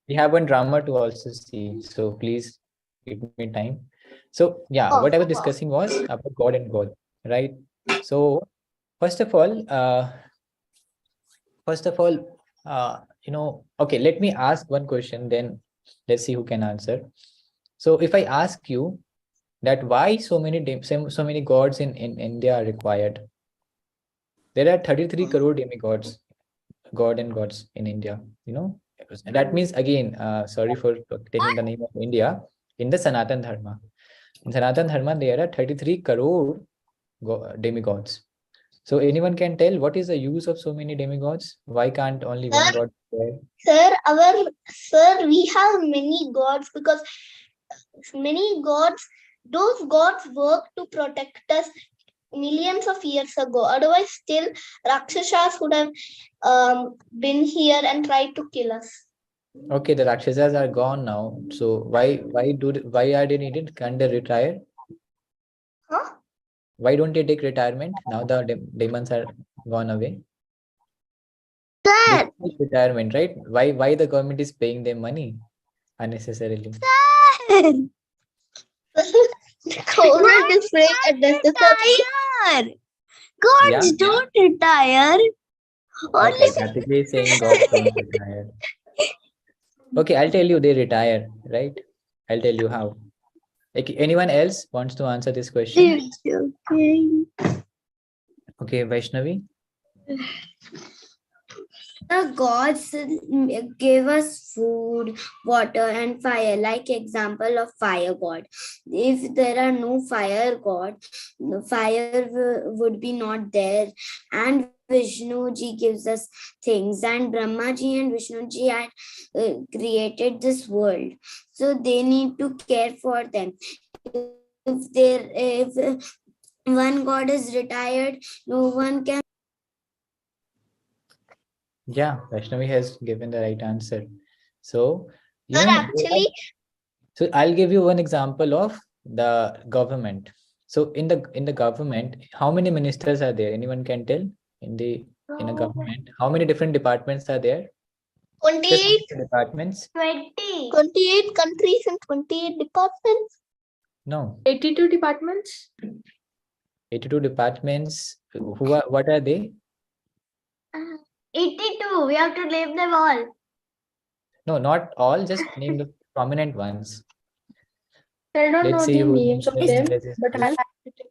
We have one drama to also see, so please give me time. So yeah,
Oh,
what I was
oh.
discussing was about God and God, right? So first of all, okay, let me ask one question, then let's see who can answer. So if I ask you that why so many gods in India are required? There are 33 crore demigods, god and gods in India, and that means again, sorry for taking the name of India, in the Sanatan Dharma. In Sanatan Dharma, there are 33 crore demigods. So anyone can tell what is the use of so many demigods? Why can't only one god be there?
Sir, we have many gods because many gods, those gods work to protect us millions of years ago. Otherwise, still Rakshasas would have been here and tried to kill us.
Okay, the Rakshasas are gone now. So why are they needed? Can't they retire?
Huh?
Why don't they take retirement? Now the demons are gone away.
Sir.
They take retirement, right? Why the government is paying them money unnecessarily?
The government is paying unnecessarily.
Gods
Yeah.
don't retire. Only
Okay, Karthikeya is saying gods don't retire. Okay, I'll tell you they retire, right? I'll tell you how. Like, anyone else wants to answer this question? Okay, Vaishnavi.
The gods gave us food, water, and fire, like example of fire god. If there are no fire god, the fire would be not there. And Vishnu ji gives us things, and Brahma ji and Vishnu ji had created this world, so they need to care for them. If one god is retired, no one can.
Yeah, Vaishnavi has given the right answer. So,
Sir, actually,
so I'll give you one example of the government. So in the government, how many ministers are there? Anyone can tell? In a government, how many different departments are there?
28
departments.
28 countries and 28 departments.
No.
82 departments.
82 departments. What are they?
82. We have to name them all.
No, not all. Just name the prominent ones.
I don't
Let's
know
see
the
who
names of
can
them,
resist
but
this.
I'll have to check.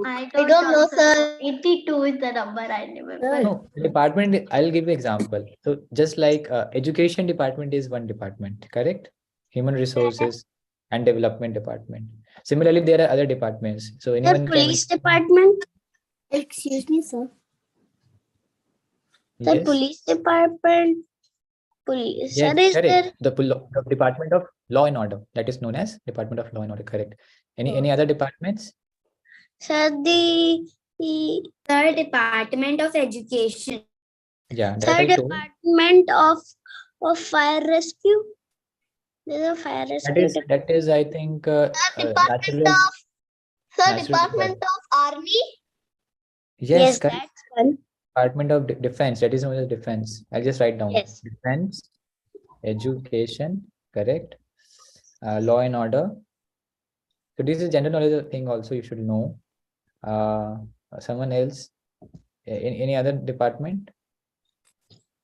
I
I don't know,
also
sir.
82 is the number I remember.
No, the department, I'll give you example. So just like education department is one department, correct? Human resources and development department. Similarly, there are other departments. So
The
anyone can,
police department.
Excuse me, sir.
The
yes,
police department. Police.
yes,
Sir, is there?
correct. The Department of Law and Order, that is known as Department of Law and Order, correct. Any other departments?
Sir, the
Sir, Department of Education.
Yeah, that
sir,
I told.
department of fire rescue. There's a fire rescue.
That is I think
Department
natural.
of
natural
Department of Army.
Yes, correct.
that's one.
Department of Defense, that is known as defense. I'll just write down.
Yes.
Defense, education, correct. Law and order. So this is general knowledge thing also you should know. Someone else? Any other department?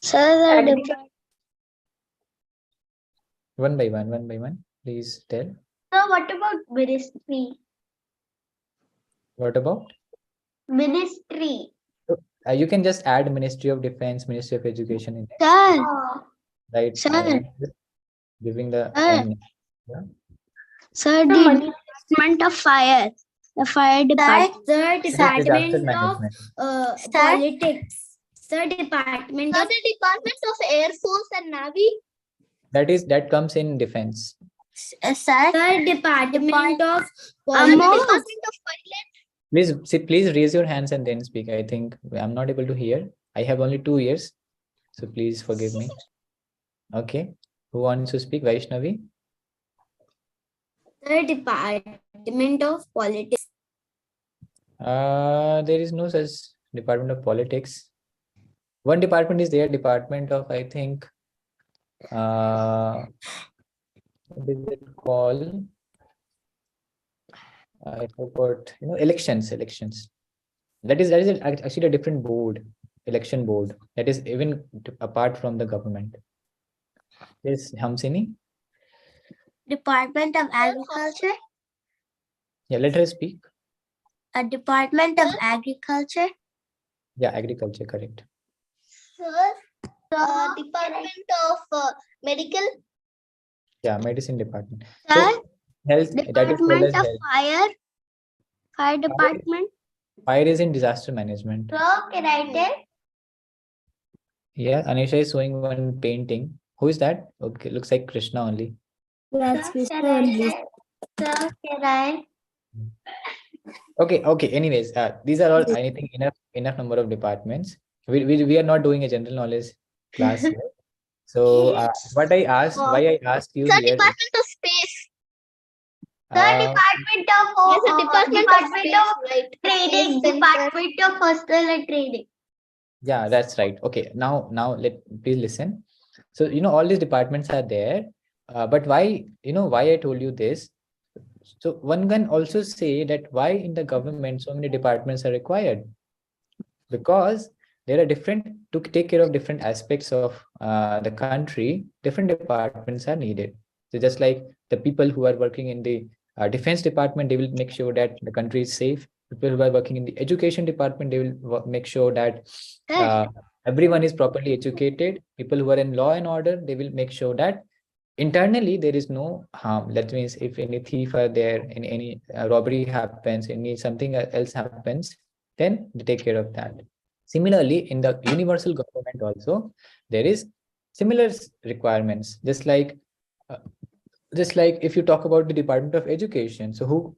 Sir, the
One by one. Please tell.
So what about ministry?
What about?
Ministry.
You can just add Ministry of Defense, Ministry of Education in it,
sir,
right?
Sir.
Just giving the
Sir.
N. Yeah.
sir, the department of fire. The fire department.
Sir,
It is disaster
Department of
management.
Politics. Sir, Department
Sir,
of
the Department of Air Force and Navy.
That comes in defense.
Sir,
Department of
Department of Pilot.
Please raise your hands and then speak. I think I'm not able to hear. I have only 2 ears, so please forgive me. Okay, who wants to speak? Vaishnavi.
Sir, Department of Politics.
There is no such Department of Politics. One department is there, Department of, I think, what is it called? I forgot. Elections. That is actually a different board, election board. That is even apart from the government. Yes, Hamsini.
Department of Agriculture.
Yeah, let her speak.
A Department of Agriculture.
Yeah, agriculture, correct.
Sir, Department of Medical.
Yeah, medicine department.
Sir,
So, health, that is called as
Department of
health.
Fire. Fire department.
Fire is in disaster management.
So can I tell?
Yeah, Anisha is showing one painting. Who is that? Okay, looks like Krishna only.
That's
So can I?
Okay. Anyways, these are all, I think, enough number of departments. We are not doing a general knowledge class here. So why I asked you
Sir,
here.
Department of Space.
Department of
Yes, sir, Department of Space, right?
Trading.
Space
Department of Postal and Trading.
Yeah, that's right. Okay, now please listen. So all these departments are there, but why I told you this? So one can also say that why in the government so many departments are required, because there are different, to take care of different aspects of the country, different departments are needed. So just like the people who are working in the defense department, they will make sure that the country is safe. People who are working in the education department, they will make sure that everyone is properly educated. People who are in law and order, they will make sure that internally there is no harm. That means if any thief are there, in any robbery happens, any something else happens, then they take care of that. Similarly, in the universal government also, there is similar requirements. Just like if you talk about the Department of Education, so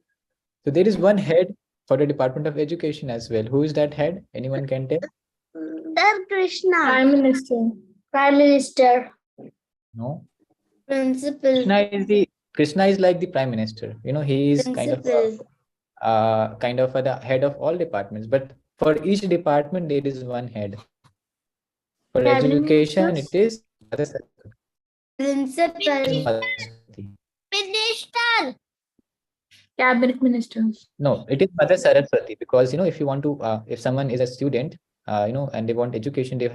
there is one head for the Department of Education as well. Who is that head? Anyone can tell?
Sir, Krishna.
Prime Minister.
No.
Principal.
Krishna is like the Prime Minister. He is kind of the head of all departments. But for each department, there is one head. For education, it is
Principal.
Minister.
Cabinet Ministers.
No, it is Mother Saraswati, because if you want to, if someone is a student, and they want education, they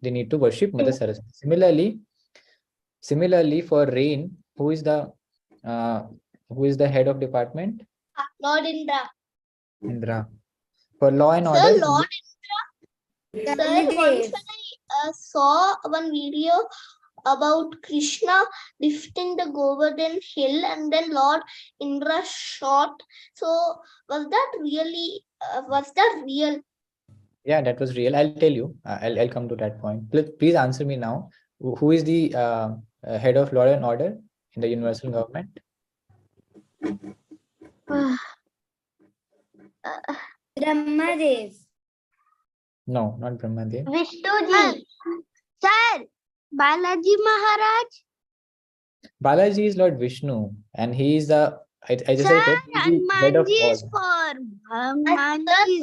need to worship Mother Saraswati. Similarly, for rain, who is the head of department?
Lord Indra.
Indra. For law and
Sir,
order,
Lord Indra. Sir, once when I saw one video about Krishna lifting the Govardhan hill and then Lord Indra shot. So was that really? Was that real?
yeah, that was real. I'll tell you. I'll come to that point. Please answer me now. Who is the head of law and order in the universal government?
Brahmadev.
No, not Brahmadev.
Vishnuji.
Sir, Balaji Maharaj.
Balaji is Lord Vishnu, and he is the. I just
Sir,
said he is the head of
Hanumanji is
all.
for
Sir,
Hanumanji is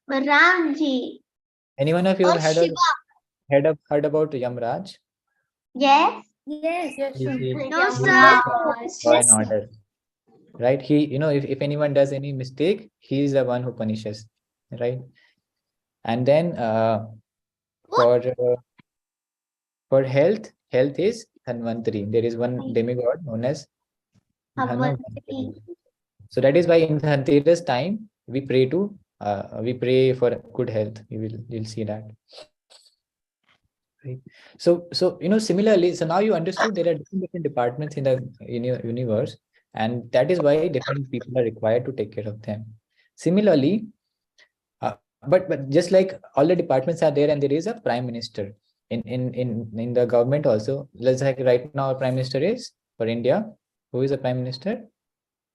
for
Ramji.
Any one of you
Or
have
Shiva.
heard about Yamraj?
Yes.
Yes.
Yes,
He's
sir.
the,
No,
he's
sir.
the law and order, right? He, if anyone does any mistake, he is the one who punishes, right? And then for health is Dhanvantari. There is one demigod known as Dhanvantari. So that is why in Dhanteras time we pray for good health. You'll see that. Right. So similarly, so now you understood there are different departments in the universe, and that is why different people are required to take care of them. Similarly, but just like all the departments are there, and there is a prime minister in the government also. Let's like right now, our prime minister is for India. Who is the prime minister?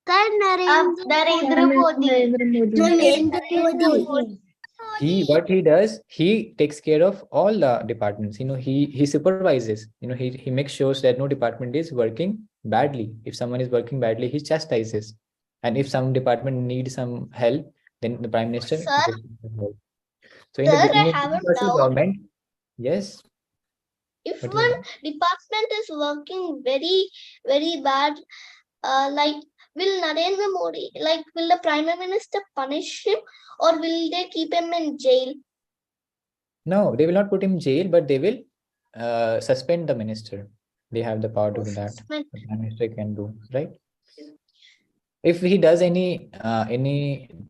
Sir,
Narendra Modi.
Narendra Modi.
What he does, he takes care of all the departments. He supervises. He makes sure that no department is working badly. If someone is working badly, he chastises, and if some department needs some help, then the prime minister
Sir,
gives them help. So
Sir, I
in a
have a
universal
doubt.
government, yes.
If
What
one department is working very, very bad, like will Narendra Modi, like will the Prime Minister punish him or will they keep him in jail?
No, they will not put him in jail, but they will suspend the minister. They have the power to do that.
Suspend.
The prime minister can do, right? If he does any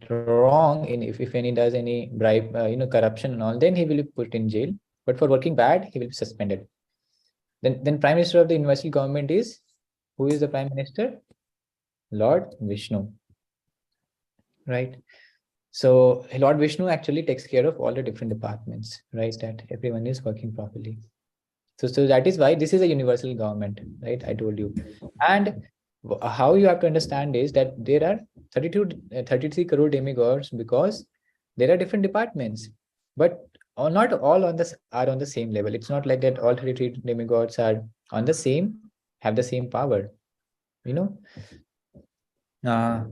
wrong, if any does any bribe, corruption and all, then he will be put in jail. But for working bad, he will be suspended. Then prime minister of the universal government is, who is the prime minister? Lord Vishnu, right? So Lord Vishnu actually takes care of all the different departments, right? That everyone is working properly. So that is why this is a universal government, right? I told you. And how you have to understand is that there are 33 crore demigods because there are different departments, but not all are on the same level. It's not like that all 33 demigods are on the same, have the same power, you know. Yeah,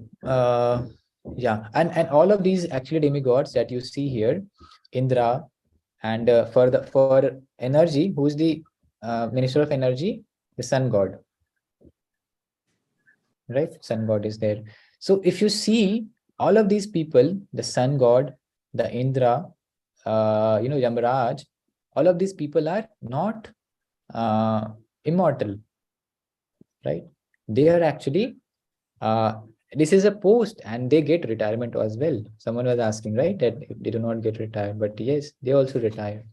and all of these actually demigods that you see here, Indra, and for energy, who is the minister of energy? The sun god, right? Sun god is there. So if you see all of these people, the sun god, the Indra, Yamraj, all of these people are not immortal, right? They are actually this is a post and they get retirement as well. Someone was asking, right, that if they do not get retired, but yes, they also retire,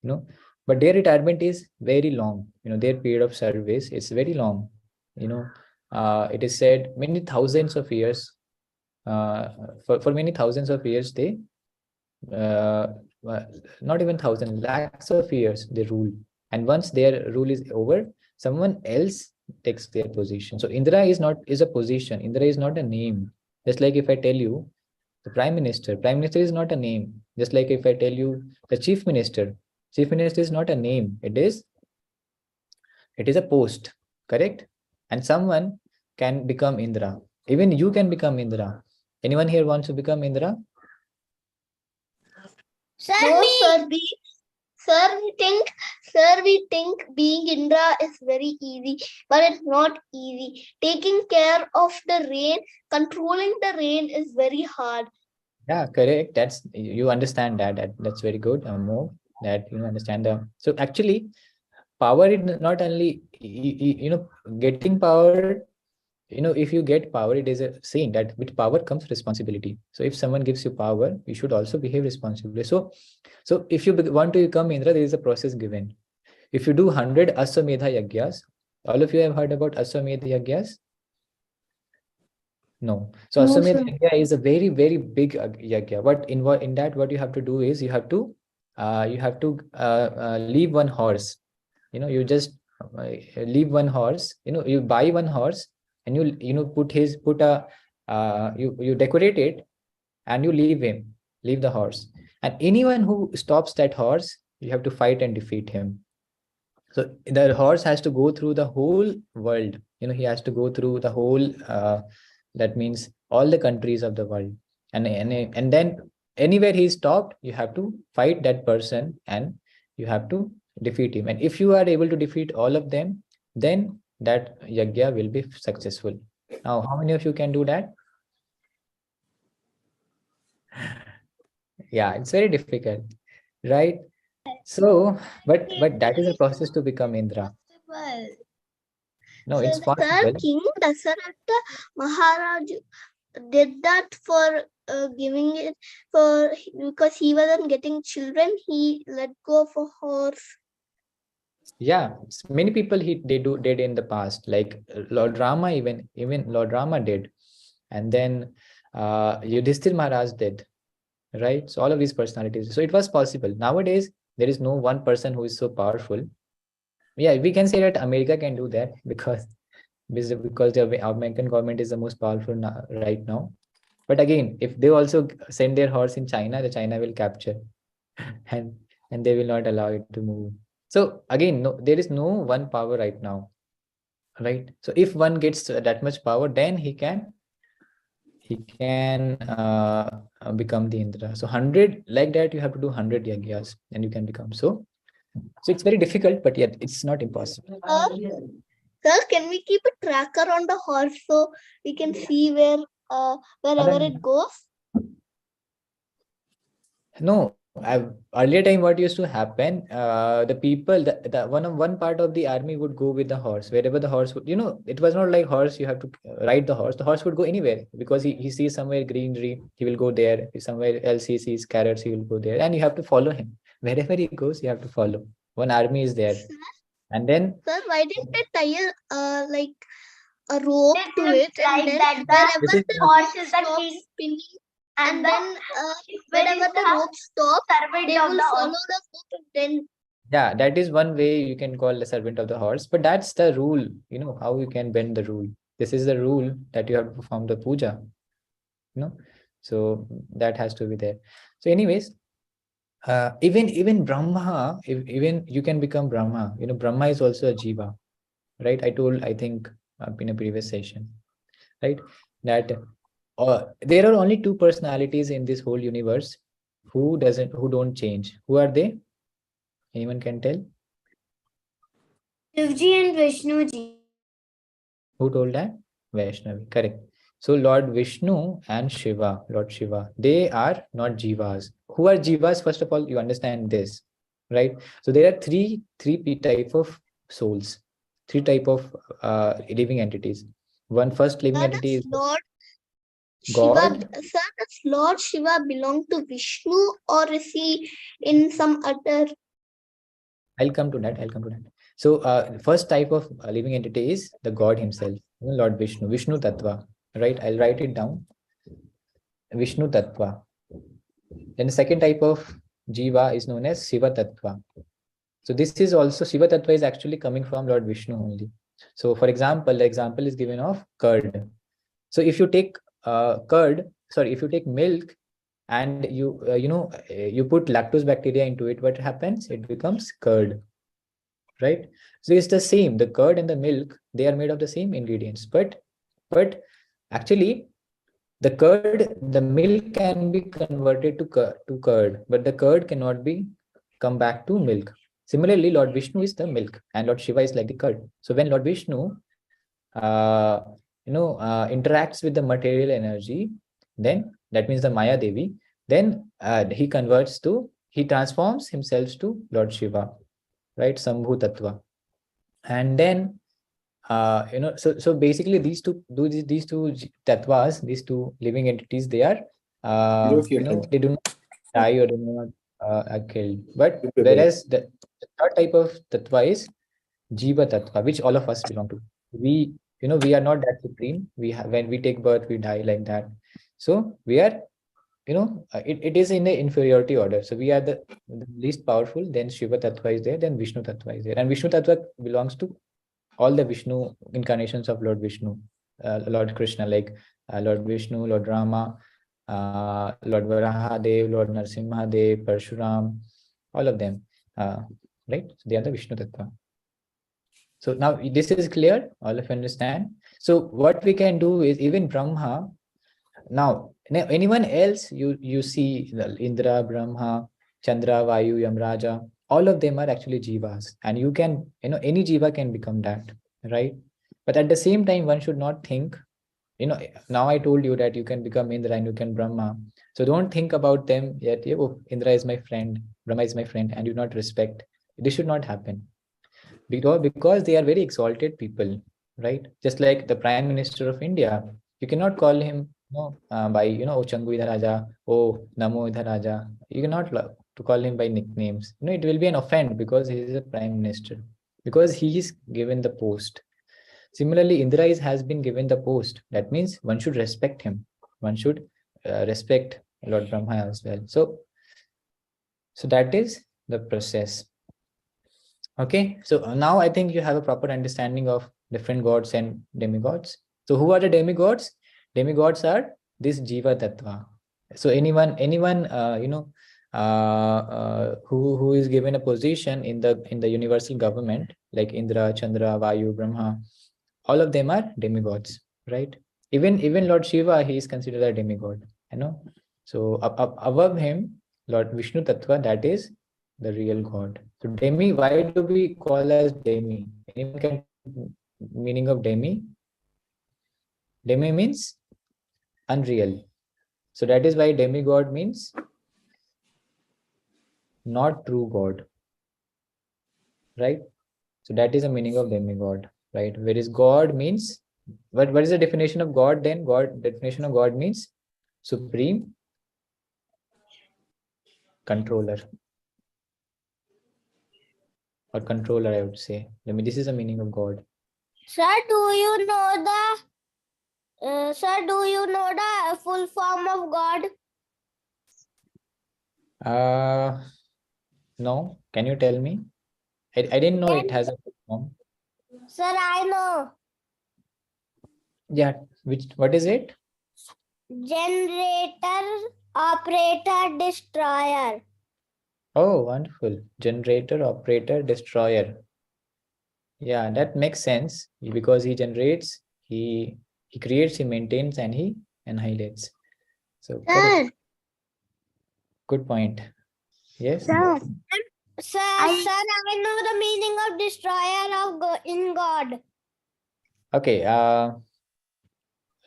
but their retirement is very long. Their period of service is very long. It is said many thousands of years. For many thousands of years, they not even thousands, lakhs of years they rule, and once their rule is over, someone else takes their position. So Indra is a position. Indra is not a name. Just like if I tell you the prime minister is not a name. Just like if I tell you the chief minister is not a name. It is a post, correct? And someone can become Indra. Even you can become Indra. Anyone here wants to become Indra?
No, sir, we think being Indra is very easy, but it's not easy. Taking care of the rain, controlling the rain is very hard.
Yeah, correct. You understand that. That's very good. More that you understand the. So actually, power is not only, getting power, if you get power, it is a saying that with power comes responsibility. So if someone gives you power, you should also behave responsibly. So if you want to become Indra, there is a process given. If you do 100 Aswamedha Yagyas, all of you have heard about Aswamedha Yagyas? No. So
No,
Aswamedha
sir.
Yagya is a very, very big yagya. What in that, what you have to do is you have to leave one horse. You just leave one horse. You buy one horse and you put a you decorate it and you leave the horse. And anyone who stops that horse, you have to fight and defeat him. So the horse has to go through the whole world. He has to go through the whole. That means all the countries of the world, and then anywhere he stopped, you have to fight that person and you have to defeat him. And if you are able to defeat all of them, then that yagya will be successful. Now, how many of you can do that? Yeah, it's very difficult, right? So, but that is a process to become Indra. No,
So
it's
the
possible.
King Dasaratha Maharaj did that for giving it for because he wasn't getting children. He let go of a horse.
Yeah, many people did in the past, like Lord Rama, even Lord Rama did, and then Yudhishthir Maharaj did, right? So all of these personalities. So it was possible. Nowadays, there is no one person who is so powerful. Yeah, we can say that America can do that because the American government is the most powerful right now. But again, if they also send their horse in China, the China will capture and they will not allow it to move. So again, no, there is no one power right now, right? So if one gets that much power, then he can become the Indra. So 100 like that, you have to do 100 yagyas and you can become. So it's very difficult, but yet it's not impossible.
Sir, can we keep a tracker on the horse so we can see wherever it goes?
No, earlier time what used to happen, the people, the one part of the army would go with the horse wherever the horse would, it was not like horse you have to ride the horse. The horse would go anywhere because he sees somewhere greenery, he will go there. If somewhere else he sees carrots, he will go there, and you have to follow him wherever he goes. You have to follow. One army is there, and then
Sir, why didn't they tie like a rope
It
to
looks
it, and
like
then
that
wherever
this is
the
not,
horse
rope
is the
stops
king,
spinning,
and
and
the
then
where
wherever
is
the
the
rope stops,
servant
they
of
will
the
follow
horse?
the rope, and then
yeah, that is one way you can call the servant of the horse, but that's the rule. How you can bend the rule. This is the rule that you have to perform the puja. So that has to be there. So anyways, even Brahma, even you can become Brahma. Brahma is also a jiva, right? I told, I think, in a previous session, right, that there are only two personalities in this whole universe who don't change. Who are they? Anyone can tell?
Shivji and Vishnuji.
Who told that? Vaishnavi, correct. So Lord Vishnu and Shiva, Lord Shiva, they are not jivas. Who are jivas? First of all, you understand this, right? So there are three type of souls, three type of living entities. One first living entity
does
is
Lord Shiva,
God.
sir, does Lord Shiva belong to Vishnu, or is he in some other?
I'll come to that. So first type of living entity is the God himself, Lord Vishnu, Vishnu Tattva, right? I'll write it down. Vishnu Tattva. Then the second type of jiva is known as Shiva Tattva. So this is also, Shiva Tattva is actually coming from Lord Vishnu only. So for example, the example is given of curd. So if you take if you take milk and you put lactose bacteria into it, what happens? It becomes curd, right? So it's the same. The curd and the milk, they are made of the same ingredients, but actually the milk can be converted to curd, but the curd cannot be come back to milk. Similarly, Lord Vishnu is the milk and Lord Shiva is like the curd. So when Lord Vishnu interacts with the material energy, then that means the Maya Devi, then he transforms himself to Lord Shiva, right? Sambhu Tattva. And then so basically these two tattvas, these two living entities, they are they do not die or do not are killed. But whereas the third type of tattva is jiva tattva, which all of us belong to. We we are not that supreme. We have, when we take birth, we die like that. So we are it is in the inferiority order. So we are the least powerful. Then Shiva tattva is there. Then Vishnu tattva is there, and Vishnu tattva belongs to all the Vishnu incarnations of Lord Vishnu, Lord Krishna, like Lord Vishnu, Lord Rama, Lord Varahadev, Lord Narsimhadev, Parshuram, all of them. Right? So they are the Vishnu Tattva. So now this is clear, all of you understand. So what we can do is, even Brahma, now anyone else you see, Indra, Brahma, Chandra, Vayu, Yamraja, all of them are actually jivas, and you can any jiva can become that, right? But at the same time, one should not think, now I told you that you can become Indra and you can Brahma. So don't think about them yet. Oh, Indra is my friend, Brahma is my friend, and you not respect. This should not happen, because they are very exalted people, right? Just like the Prime Minister of India, you cannot call him by oh Changu idhar aja, oh Namo idhar aja. You cannot to call him by nicknames. It will be an offense, because he is a Prime Minister, because he is given the post. Similarly, Indra has been given the post. That means one should respect him. One should respect Lord Brahma as well. So that is the process. Okay, so now I think you have a proper understanding of different gods and demigods. So who are the demigods? Demigods are this Jiva Tattva. So anyone who is given a position in the universal government, like Indra, Chandra, Vayu, Brahma, all of them are demigods, right? Even Lord Shiva, he is considered a demigod. So above him, Lord Vishnu Tattva, that is the real God. So demi, why do we call as demi? Anyone can meaning of demi? Demi means unreal. So that is why demigod means not true God, right? So that is the meaning of demigod, right? Whereas God means, what is the definition of God then? Definition of God means supreme controller, or controller, I would say. This is the meaning of God.
Sir, do you know the full form of God?
No. Can you tell me? I didn't know it has a full form.
Sir, I know.
Yeah. What is it?
Generator, operator, destroyer.
Oh, wonderful. Generator, operator, destroyer. Yeah, that makes sense, because he generates, he creates, he maintains, and he annihilates. So correct. Good point. Yes.
Sir, I know the meaning of destroyer in God.
Okay.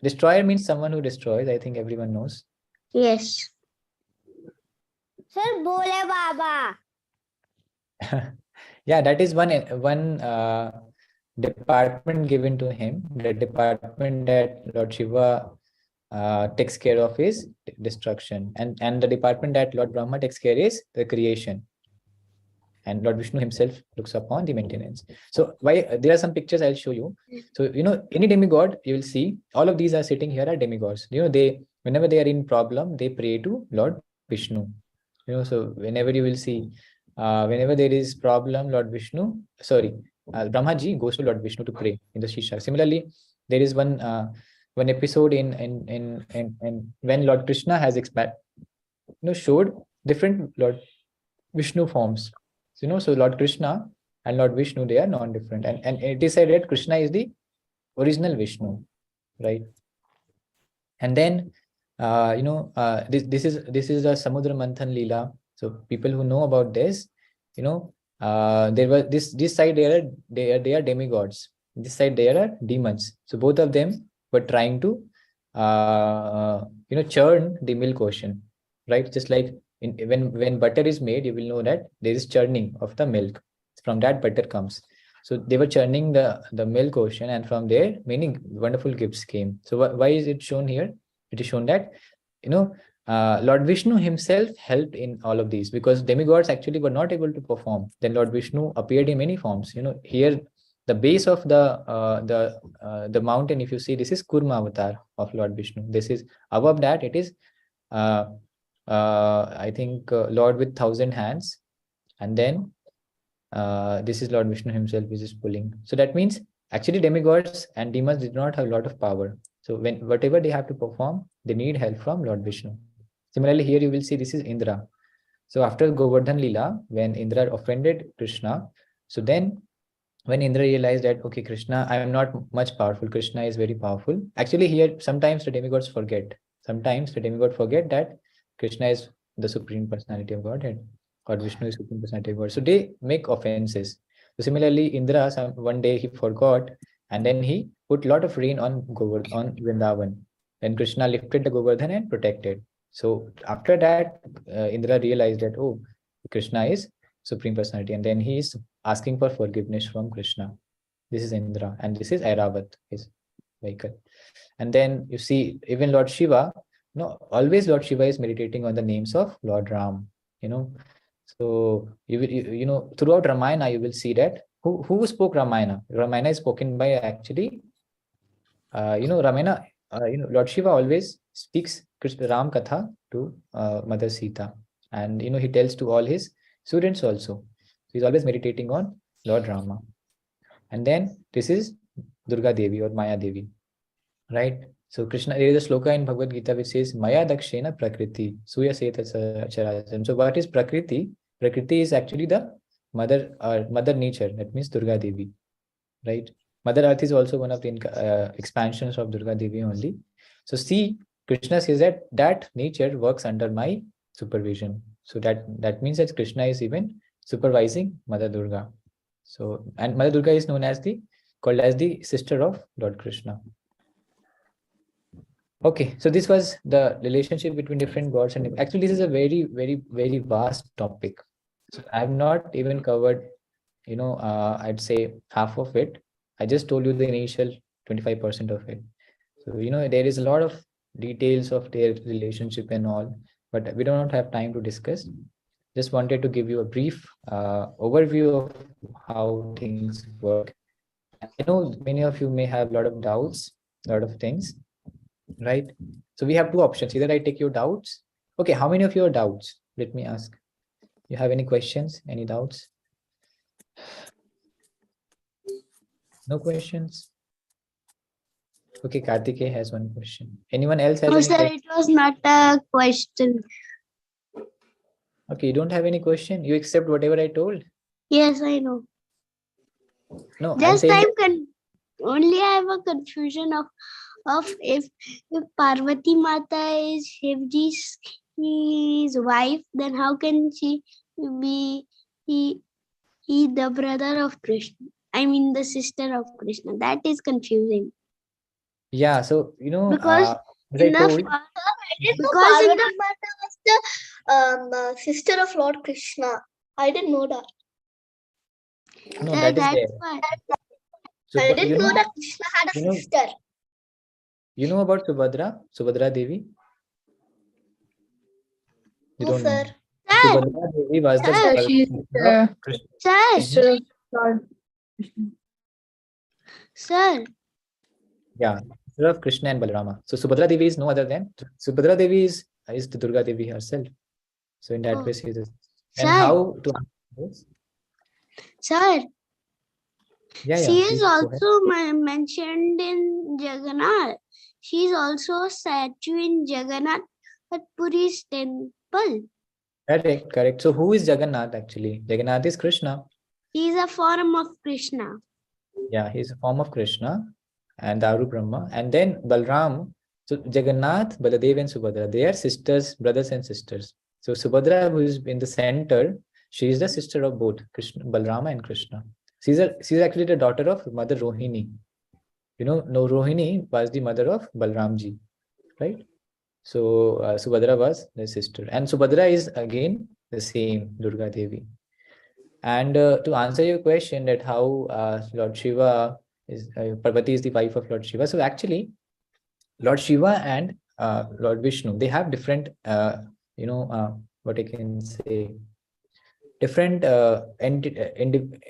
Destroyer means someone who destroys. I think everyone knows.
Yes.
Sir, Bole Baba.
Yeah, that is one department given to him. The department that Lord Shiva takes care of is destruction, and the department that Lord Brahma takes care is the creation, and Lord Vishnu himself looks upon the maintenance. So there are some pictures I'll show you. So any demigod, you will see all of these are sitting here are demigods. They, whenever they are in problem, they pray to Lord Vishnu. So whenever you will see, whenever there is problem, Lord Vishnu, Brahma ji goes to Lord Vishnu to pray in the Shisha. Similarly, there is one episode in when Lord Krishna has showed different Lord Vishnu forms. So Lord Krishna and Lord Vishnu, they are non-different, and it is said that Krishna is the original Vishnu, right? And then this is the Samudra Manthan Leela. So people who know about this, there was this side they are demigods. This side they are demons. So both of them were trying to churn the milk ocean, right? Just like when butter is made, you will know that there is churning of the milk. From that butter comes. So they were churning the milk ocean, and from there many wonderful gifts came. So why is it shown here? It is shown that, you know, Lord Vishnu himself helped in all of these, because demigods actually were not able to perform. Then Lord Vishnu appeared in many forms. You know, here the base of the mountain, if you see, this is Kurma avatar of Lord Vishnu. This is above that, it is I think Lord with 1,000 hands, and then this is Lord Vishnu himself which is pulling. So that means actually demigods and demons did not have a lot of power. So when whatever they have to perform, they need help from Lord Vishnu. Similarly, here you will see this is Indra. So after Govardhan Lila, when Indra offended Krishna, so then when Indra realized that, okay, Krishna, I am not much powerful, Krishna is very powerful. Actually, here sometimes the demigods forget. Sometimes the demigod forget that Krishna is the supreme personality of Godhead, or Vishnu is supreme personality of God. So they make offenses. So similarly, Indra, one day he forgot, and then he put a lot of rain on on Vrindavan. Then Krishna lifted the Govardhan and protected. So after that, Indra realized that, oh, Krishna is supreme personality, and then he is asking for forgiveness from Krishna. This is Indra, and this is Airavat, his vehicle. And then you see, even Lord Shiva, no, always Lord Shiva is meditating on the names of Lord Ram. You know, so you know, throughout Ramayana you will see that who spoke Ramayana. Ramayana is spoken by actually, you know, Ramayana. You know, Lord Shiva always speaks Ram Katha to Mother Sita, and you know, he tells to all his students also. So he's always meditating on Lord Rama. And then this is Durga Devi or Maya Devi, right? So Krishna, there is a sloka in Bhagavad Gita which says Maya Dakshena Prakriti Suya Seta Charajam. So what is Prakriti? Prakriti is actually the mother nature. That means Durga Devi, right? Mother Earth is also one of the expansions of Durga Devi only. So see, Krishna says that that nature works under my supervision. So that means that Krishna is even supervising Mother Durga. So, and Mother Durga is known as called as the sister of Lord Krishna. Okay, so this was the relationship between different gods, and actually this is a very, very, very vast topic. So I have not even covered, you know, I'd say half of it. I just told you the initial 25% of it. So, you know, there is a lot of details of their relationship and all, but we do not have time to discuss. Just wanted to give you a brief overview of how things work. I know many of you may have a lot of doubts, a lot of things, right? So we have two options. Either I take your doubts. Okay, how many of your doubts? Let me ask. You have any questions, any doubts? No questions? Okay, Kartikeya has one question. Anyone else has
No,
any
sir,
question?
it was not a question.
Okay, you don't have any question? You accept whatever I told?
Yes, I know.
No, I'm
Just
saying
only I have a confusion of if Parvati Mata is Shivji's his wife, then how can she be he the brother of Krishna? I mean the sister of Krishna. That is confusing.
yeah, so you know,
Because
as I
in the
told,
I didn't know
because in
Parvati
the
Mata was the sister of Lord Krishna. I didn't know that.
no, that is
that's
there.
why.
So,
I didn't
you
know
know,
that Krishna had a
you know,
sister.
you know about Subhadra Devi? You
No,
don't know.
sir.
Sir,
Subhadra Devi was the
Sir, she's
sister of Krishna.
sir,
sister of Lord Krishna.
sir.
Yeah, sister of Krishna and Balarama. So Subhadra Devi is no other than Subhadra Devi is the Durga Devi herself. So in that
Oh.
way, she is. And
Sir,
how to answer this?
sir.
Yeah,
She is
please go ahead.
also mentioned in Jagannath. She is also a statue in Jagannath at Puri's temple.
Correct, correct. So who is Jagannath actually? Jagannath is Krishna.
He is a form of Krishna.
Yeah, he's a form of Krishna and Daru Brahma. And then Balram. So Jagannath, Baladev, and Subhadra, they are sisters, brothers and sisters. So Subhadra, who is in the center, she is the sister of both Krishna, Balrama and Krishna. She's actually the daughter of Mother Rohini. You know, no, Rohini was the mother of Balramji, right? So Subhadra was the sister. And Subhadra is again the same Durga Devi. And to answer your question that how Lord Shiva is Parvati is the wife of Lord Shiva. So actually, Lord Shiva and Lord Vishnu, they have different what I can say, different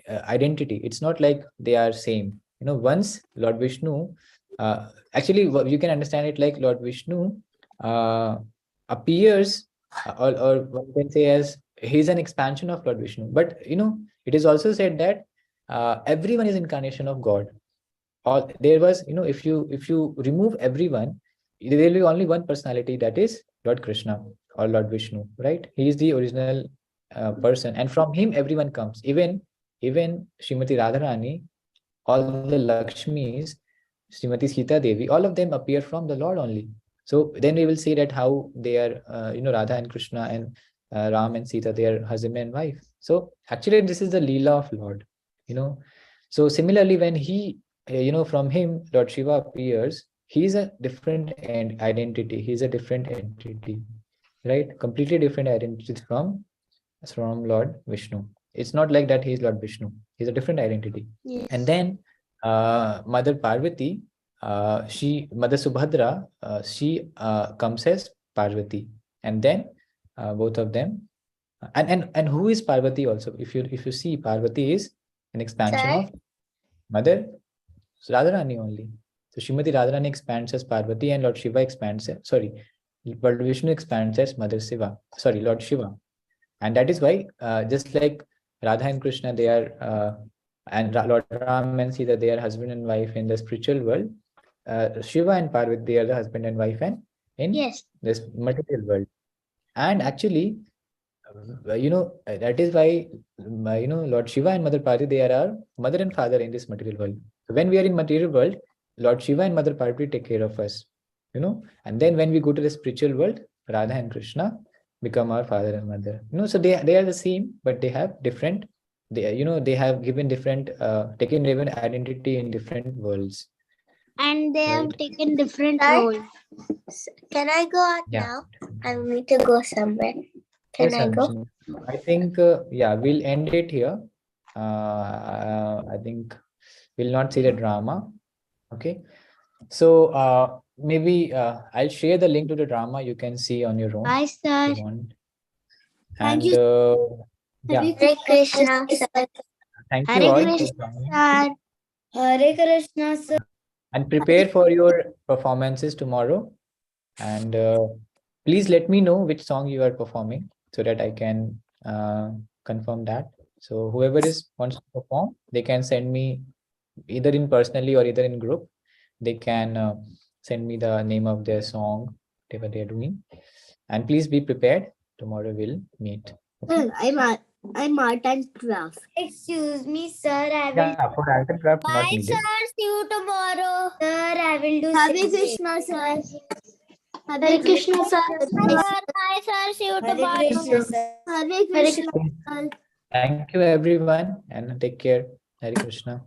identity. It's not like they are same. Once Lord Vishnu, actually you can understand it like Lord Vishnu appears, or one can say as he's an expansion of Lord Vishnu. But it is also said that everyone is incarnation of God. All there was, if you remove everyone, there will be only one personality, that is Lord Krishna or Lord Vishnu, right? He is the original person, and from him everyone comes. Even Srimati Radharani, all the Lakshmis, Srimati Sita Devi, all of them appear from the Lord only. So then we will see that how they are, Radha and Krishna and Ram and Sita, they are husband and wife. So actually, this is the Leela of Lord. So similarly, when he, from him, Lord Shiva appears, he is a different identity. He is a different entity, right? Completely different identity from Lord Vishnu. It's not like that he is Lord Vishnu. He's a different identity.
Yes.
And then Mother Parvati, Mother Subhadra, she comes as Parvati. And then both of them. And who is Parvati also? If you see, Parvati is an expansion of Mother Radharani only. So Srimati Radharani expands as Parvati, and Lord Shiva expands as, Lord Vishnu expands as Mother Shiva. Lord Shiva. And that is why, just like Radha and Krishna, they are, and Lord Ram and Sita, they are husband and wife in the spiritual world. Shiva and Parvati, they are the husband and wife and in
Yes.
this material world. And actually, that is why, Lord Shiva and Mother Parvati, they are our mother and father in this material world. So when we are in material world, Lord Shiva and Mother Parvati take care of us, and then when we go to the spiritual world, Radha and Krishna become our father and mother. So they are the same, but they have different, they have given different, taken different identity in different worlds.
And they have
Right.
taken different
Right.
roles.
Can I go out
Yeah.
now? I need to go somewhere. Can
Yes,
I go?
Anjali. I think, we'll end it here. I think we'll not see the drama. Okay. So maybe I'll share the link to the drama. You can see on your own
Bye,
if
sir.
you want.
Thank
And yeah,
Hare Krishna.
thank you
Hare
all
Krishna,
for coming.
sir.
Hare Krishna, sir.
And prepare for your performances tomorrow. And please let me know which song you are performing so that I can confirm that. So whoever wants to perform, they can send me either in personally or either in group. They can send me the name of their song, whatever they're doing. And please be prepared. Tomorrow we'll meet. Okay?
I'm art and craft.
Excuse me, sir. I will.
Yeah, for art and craft, not
Bye,
needed.
sir. See you tomorrow. Sir, I will do.
Hare
same.
Krishna, sir.
Hare Krishna, sir.
Bye, sir. See you Hare tomorrow. Krishna, sir.
Hare Krishna.
Thank you, everyone, and take care. Hare Krishna.